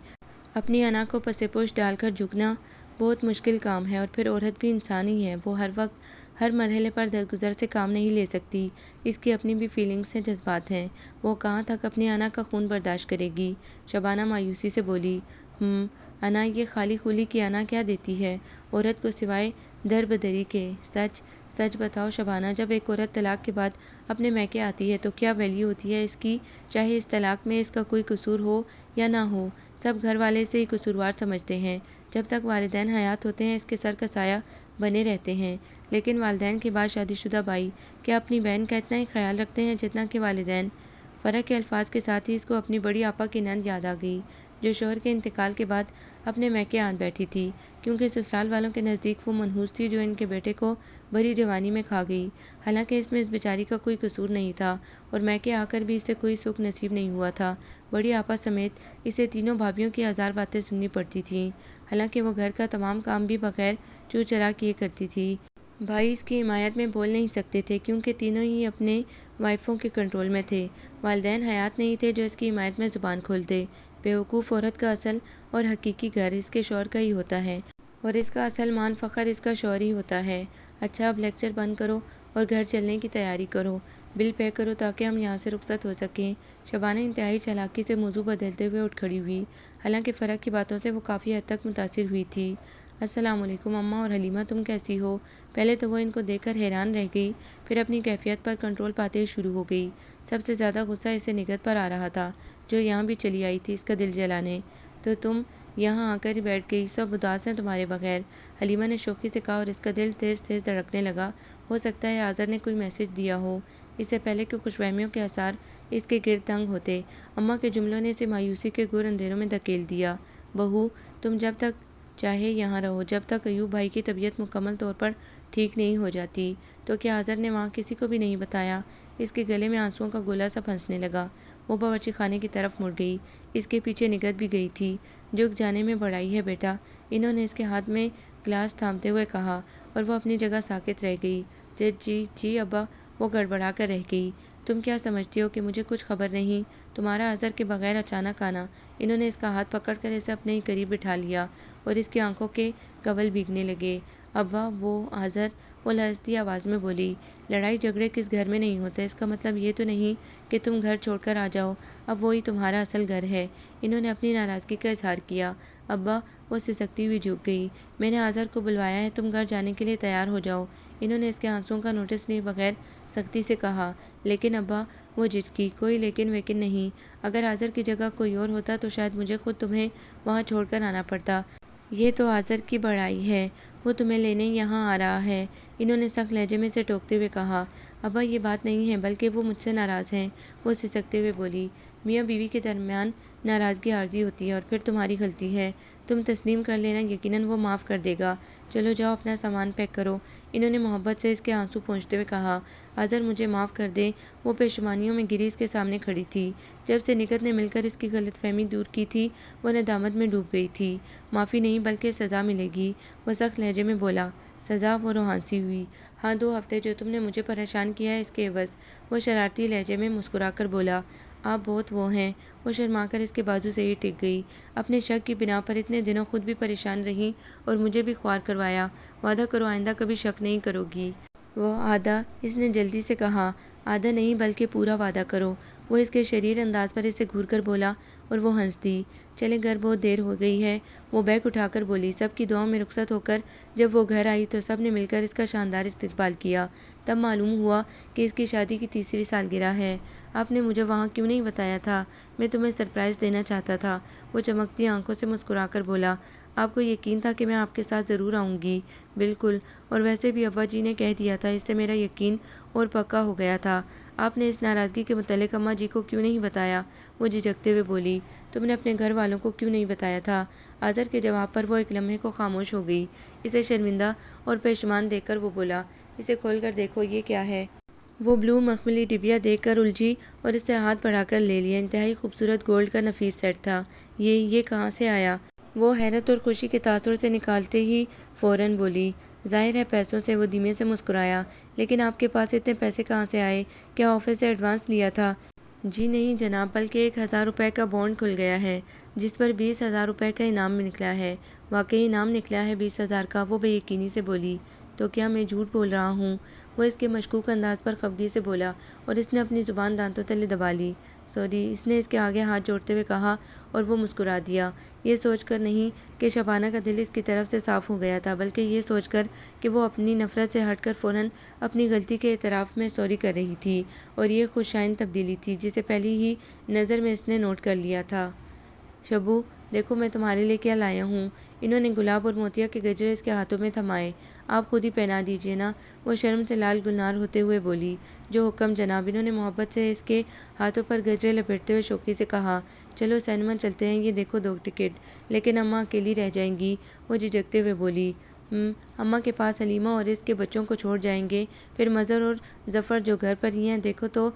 اپنی انا کو پس پوش ڈال کر جھکنا بہت مشکل کام ہے، اور پھر عورت بھی انسان ہی ہے، وہ ہر وقت ہر مرحلے پر درگزر سے کام نہیں لے سکتی۔ اس کی اپنی بھی فیلنگز ہیں، جذبات ہیں۔ وہ کہاں تک اپنی انا کا خون برداشت کرے گی؟ شبانہ مایوسی سے بولی۔ انا، یہ خالی خلی کی انا کیا دیتی ہے عورت کو سوائے در بدری کے؟ سچ سچ بتاؤ شبانہ، جب ایک عورت طلاق کے بعد اپنے میکے آتی ہے تو کیا ویلیو ہوتی ہے اس کی، چاہے اس طلاق میں اس کا کوئی قصور ہو یا نہ ہو؟ سب گھر والے سے ہی قصوروار سمجھتے ہیں۔ جب تک والدین حیات ہوتے ہیں اس کے سر کا سایہ بنے رہتے ہیں، لیکن والدین کے بعد شادی شدہ بھائی کیا اپنی بہن کا اتنا ہی خیال رکھتے ہیں جتنا کہ والدین؟ فرح کے الفاظ کے ساتھ ہی اس کو اپنی بڑی آپا کی نند یاد آ گئی، جو شوہر کے انتقال کے بعد اپنے میکے آن بیٹھی تھی، کیونکہ سسرال والوں کے نزدیک وہ منحوس تھی جو ان کے بیٹے کو بھری جوانی میں کھا گئی۔ حالانکہ اس میں اس بیچاری کا کوئی قصور نہیں تھا، اور میکے آ کر بھی اسے کوئی سکھ نصیب نہیں ہوا تھا۔ بڑی آپا سمیت اسے تینوں بھابھیوں کی ہزار باتیں سننی پڑتی تھیں، حالانکہ وہ گھر کا تمام کام بھی بغیر چو چرا کیے کرتی تھی۔ بھائی اس کی حمایت میں بول نہیں سکتے تھے کیونکہ تینوں ہی اپنے وائفوں کے کنٹرول میں تھے۔ والدین حیات نہیں تھے جو اس کی حمایت میں زبان کھولتے۔ بیوقوف، عورت کا اصل اور حقیقی گھر اس کے شوہر کا ہی ہوتا ہے، اور اس کا اصل مان فخر اس کا شوہر ہی ہوتا ہے۔ اچھا، اب لیکچر بند کرو اور گھر چلنے کی تیاری کرو، بل پے کرو تاکہ ہم یہاں سے رخصت ہو سکیں۔ شبانہ انتہائی چالاکی سے موضوع بدلتے ہوئے اٹھ کھڑی ہوئی، حالانکہ فرح کی باتوں سے وہ کافی حد تک متاثر ہوئی تھی۔ السلام علیکم اماں اور حلیمہ، تم کیسی ہو؟ پہلے تو وہ ان کو دیکھ کر حیران رہ گئی، پھر اپنی کیفیت پر کنٹرول پاتے ہی شروع ہو گئی۔ سب سے زیادہ غصہ اسے نگہت پر آ رہا تھا، جو یہاں بھی چلی آئی تھی اس کا دل جلانے۔ تو تم یہاں آ کر ہی بیٹھ گئی، سب اداس ہیں تمہارے بغیر، حلیمہ نے شوخی سے کہا، اور اس کا دل تیز تیز دھڑکنے لگا۔ ہو سکتا ہے آذر نے کوئی میسج دیا ہو، اس سے پہلے کہ خوش فہمیوں کے آثار اس کے گرد تنگ ہوتے۔ اماں کے جملوں نے اسے مایوسی کے گور اندھیروں میں دھکیل دیا۔ بہو، تم جب تک چاہے یہاں رہو، جب تک ایوب بھائی کی طبیعت مکمل طور پر ٹھیک نہیں ہو جاتی۔ تو کیا آذر نے وہاں کسی کو بھی نہیں بتایا؟ اس کے گلے میں آنسوؤں کا گولا سا پھنسنے لگا۔ وہ باورچی خانے کی طرف مڑ گئی، اس کے پیچھے نگہت بھی گئی تھی۔ جھک جانے میں بڑائی ہے بیٹا، انہوں نے اس کے ہاتھ میں گلاس تھامتے ہوئے کہا، اور وہ اپنی جگہ ساکت رہ گئی۔ جی ابا، وہ گڑبڑا کر رہ گئی۔ تم کیا سمجھتی ہو کہ مجھے کچھ خبر نہیں؟ تمہارا آذر کے بغیر اچانک آنا۔ انہوں نے اس کا ہاتھ پکڑ کر اسے اپنے ہی قریب بٹھا لیا، اور اس کی آنکھوں کے کنول بھیگنے لگے۔ ابا، وہ آذر، وہ لرزتی آواز میں بولی۔ لڑائی جھگڑے کس گھر میں نہیں ہوتے، اس کا مطلب یہ تو نہیں کہ تم گھر چھوڑ کر آ جاؤ، اب وہی تمہارا اصل گھر ہے۔ انہوں نے اپنی ناراضگی کا اظہار کیا۔ ابا، وہ سسکتی ہوئی جھک گئی۔ میں نے آذر کو بلوایا ہے، تم گھر جانے کے لیے تیار ہو جاؤ، انہوں نے اس کے آنسوؤں کا نوٹس لیے بغیر سختی سے کہا۔ لیکن ابا، وہ جھجکی۔ کوئی لیکن ویکن نہیں، اگر آذر کی جگہ کوئی اور ہوتا تو شاید مجھے خود تمہیں وہاں چھوڑ کر آنا پڑتا۔ یہ تو آذر کی بڑائی ہے، وہ تمہیں لینے یہاں آ رہا ہے، انہوں نے سخت لہجے میں اسے ٹوکتے ہوئے کہا۔ ابا یہ بات نہیں ہے، بلکہ وہ مجھ سے ناراض ہیں، وہ سسکتے ہوئے بولی۔ میاں بیوی کے درمیان ناراضگی عارضی ہوتی ہے اور پھر تمہاری غلطی ہے، تم تسلیم کر لینا، یقیناً وہ معاف کر دے گا۔ چلو جاؤ اپنا سامان پیک کرو، انہوں نے محبت سے اس کے آنسو پونچھتے ہوئے کہا۔ آذر مجھے معاف کر دے، وہ پشیمانیوں میں گری اس کے سامنے کھڑی تھی۔ جب سے نکہت نے مل کر اس کی غلط فہمی دور کی تھی وہ ندامت میں ڈوب گئی تھی۔ معافی نہیں بلکہ سزا ملے گی، وہ سخت لہجے میں بولا۔ سزا؟ وہ روحانسی ہوئی۔ ہاں 2 ہفتے جو تم نے مجھے پریشان کیا ہے اس کے عوض، وہ شرارتی لہجے میں مسکرا کر بولا۔ آپ بہت وہ ہیں، وہ شرما کر اس کے بازو سے ہی ٹک گئی۔ اپنے شک کی بنا پر اتنے دنوں خود بھی پریشان رہی اور مجھے بھی خوار کروایا، وعدہ کرو آئندہ کبھی شک نہیں کرو گی۔ وہ آدھا، اس نے جلدی سے کہا۔ آدھا نہیں بلکہ پورا وعدہ کرو، وہ اس کے شریر انداز پر اسے گھور کر بولا اور وہ ہنس دی۔ چلے گھر بہت دیر ہو گئی ہے، وہ بیگ اٹھا کر بولی۔ سب کی دعاؤں میں رخصت ہو کر جب وہ گھر آئی تو سب نے مل کر اس کا شاندار استقبال کیا۔ تب معلوم ہوا کہ اس کی شادی کی 3ری سالگرہ ہے۔ آپ نے مجھے وہاں کیوں نہیں بتایا تھا؟ میں تمہیں سرپرائز دینا چاہتا تھا، وہ چمکتی آنکھوں سے مسکرا کر بولا۔ آپ کو یقین تھا کہ میں آپ کے ساتھ ضرور آؤں گی؟ بالکل، اور ویسے بھی ابا جی نے کہہ دیا تھا، اس سے میرا یقین اور پکا ہو گیا تھا۔ آپ نے اس ناراضگی کے متعلق اماں جی کو کیوں نہیں بتایا؟ وہ جھجکتے ہوئے بولی۔ تم نے اپنے گھر والوں کو کیوں نہیں بتایا تھا؟ آذر کے جواب پر وہ ایک لمحے کو خاموش ہو گئی۔ اسے شرمندہ اور پشیمان دیکھ کر وہ بولا۔ اسے کھول کر دیکھو، یہ کیا ہے؟ وہ بلو مخملی ڈبیا دیکھ کر الجھی اور اس سے ہاتھ بڑھا کر لے لیا۔ انتہائی خوبصورت گولڈ کا نفیس سیٹ تھا۔ یہ کہاں سے آیا؟ وہ حیرت اور خوشی کے تاثر سے نکالتے ہی فوراً بولی۔ ظاہر ہے پیسوں سے، وہ دھیمے سے مسکرایا۔ لیکن آپ کے پاس اتنے پیسے کہاں سے آئے؟ کیا آفس سے ایڈوانس لیا تھا؟ جی نہیں جناب، بلکہ 1000 روپے کا بانڈ کھل گیا ہے جس پر 20,000 روپے کا انعام نکلا ہے۔ واقعی انعام نکلا ہے 20,000 کا؟ وہ بے یقینی سے بولی۔ تو کیا میں جھوٹ بول رہا ہوں؟ وہ اس کے مشکوک انداز پر خفگی سے بولا اور اس نے اپنی زبان دانتوں تلے دبا لی۔ سوری، اس نے اس کے آگے ہاتھ جوڑتے ہوئے کہا اور وہ مسکرا دیا۔ یہ سوچ کر نہیں کہ شبانہ کا دل اس کی طرف سے صاف ہو گیا تھا، بلکہ یہ سوچ کر کہ وہ اپنی نفرت سے ہٹ کر فوراً اپنی غلطی کے اعتراف میں سوری کر رہی تھی، اور یہ خوشائند تبدیلی تھی جسے پہلی ہی نظر میں اس نے نوٹ کر لیا تھا۔ شبو، دیکھو میں تمہارے لیے کیا لایا ہوں۔ انہوں نے گلاب اور موتیا کے گجرے اس کے ہاتھوں میں تھمائے۔ آپ خود ہی پہنا دیجیے نا، وہ شرم سے لال گلنار ہوتے ہوئے بولی۔ جو حکم جناب، انہوں نے محبت سے اس کے ہاتھوں پر گجرے لپیٹتے ہوئے شوخی سے کہا۔ چلو سینما چلتے ہیں، یہ دیکھو 2 ٹکٹ۔ لیکن اماں اکیلی رہ جائیں گی، وہ جھجکتے ہوئے بولی۔ اماں کے پاس حلیمہ اور اس کے بچوں کو چھوڑ جائیں گے، پھر مظہر اور ظفر جو گھر پر ہی ہیں، دیکھو تو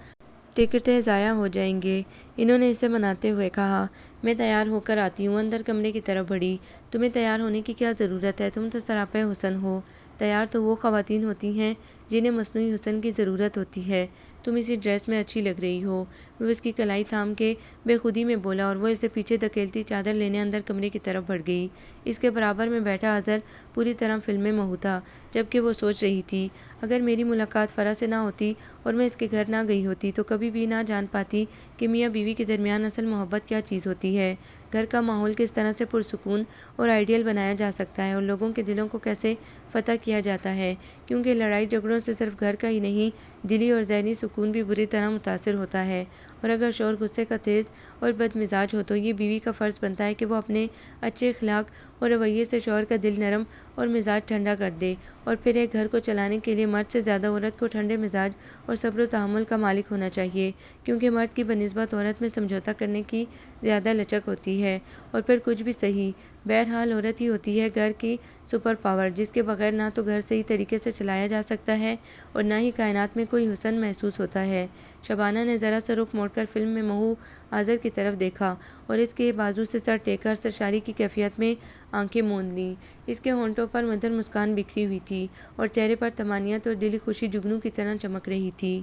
ٹکٹیں ضائع ہو جائیں گے، انہوں نے اسے مناتے ہوئے کہا۔ میں تیار ہو کر آتی ہوں، اندر کمرے کی طرف بڑھی۔ تمہیں تیار ہونے کی کیا ضرورت ہے؟ تم تو سراپے حسن ہو۔ تیار تو وہ خواتین ہوتی ہیں جنہیں مصنوعی حسن کی ضرورت ہوتی ہے۔ تم اسی ڈریس میں اچھی لگ رہی ہو، وہ اس کی کلائی تھام کے بے خودی میں بولا اور وہ اسے پیچھے دھکیلتی چادر لینے اندر کمرے کی طرف بڑھ گئی۔ اس کے برابر میں بیٹھا آذر پوری طرح فلم میں مہو تھا، جبکہ وہ سوچ رہی تھی، اگر میری ملاقات فرح سے نہ ہوتی اور میں اس کے گھر نہ گئی ہوتی تو کبھی بھی نہ جان پاتی کہ میاں بیوی کے درمیان اصل محبت کیا چیز ہوتی ہے، گھر کا ماحول کس طرح سے پرسکون اور آئیڈیل بنایا جا سکتا ہے اور لوگوں کے دلوں کو کیسے فتح کیا جاتا ہے، کیونکہ لڑائی جھگڑوں سے صرف گھر کا ہی نہیں، دلی اور ذہنی سکون بھی بری طرح متاثر ہوتا ہے، اور اگر شوہر غصے کا تیز اور بد مزاج ہو تو یہ بیوی کا فرض بنتا ہے کہ وہ اپنے اچھے اخلاق اور رویے سے شوہر کا دل نرم اور مزاج ٹھنڈا کر دے، اور پھر ایک گھر کو چلانے کے لیے مرد سے زیادہ عورت کو ٹھنڈے مزاج اور صبر و تحمل کا مالک ہونا چاہیے، کیونکہ مرد کی بنسبت عورت میں سمجھوتہ کرنے کی زیادہ لچک ہوتی ہے، اور پھر کچھ بھی صحیح، بہرحال عورت ہی ہوتی ہے گھر کی سپر پاور، جس کے بغیر نہ تو گھر صحیح طریقے سے چلایا جا سکتا ہے اور نہ ہی کائنات میں کوئی حسن محسوس ہوتا ہے۔ شبانہ نے ذرا سا رخ موڑ کر فلم میں مہو آذر کی طرف دیکھا اور اس کے بازو سے سر ٹیک کر سرشاری کی کیفیت میں آنکھیں موند لیں۔ اس کے ہونٹوں پر مدھر مسکان بکھری ہوئی تھی اور چہرے پر طمانینت اور دلی خوشی جگنو کی طرح چمک رہی تھی۔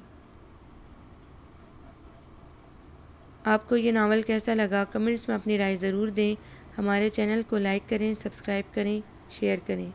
آپ کو یہ ناول کیسا لگا؟ کمنٹس میں اپنی رائے ضرور دیں۔ ہمارے چینل کو لائک کریں، سبسکرائب کریں، شیئر کریں۔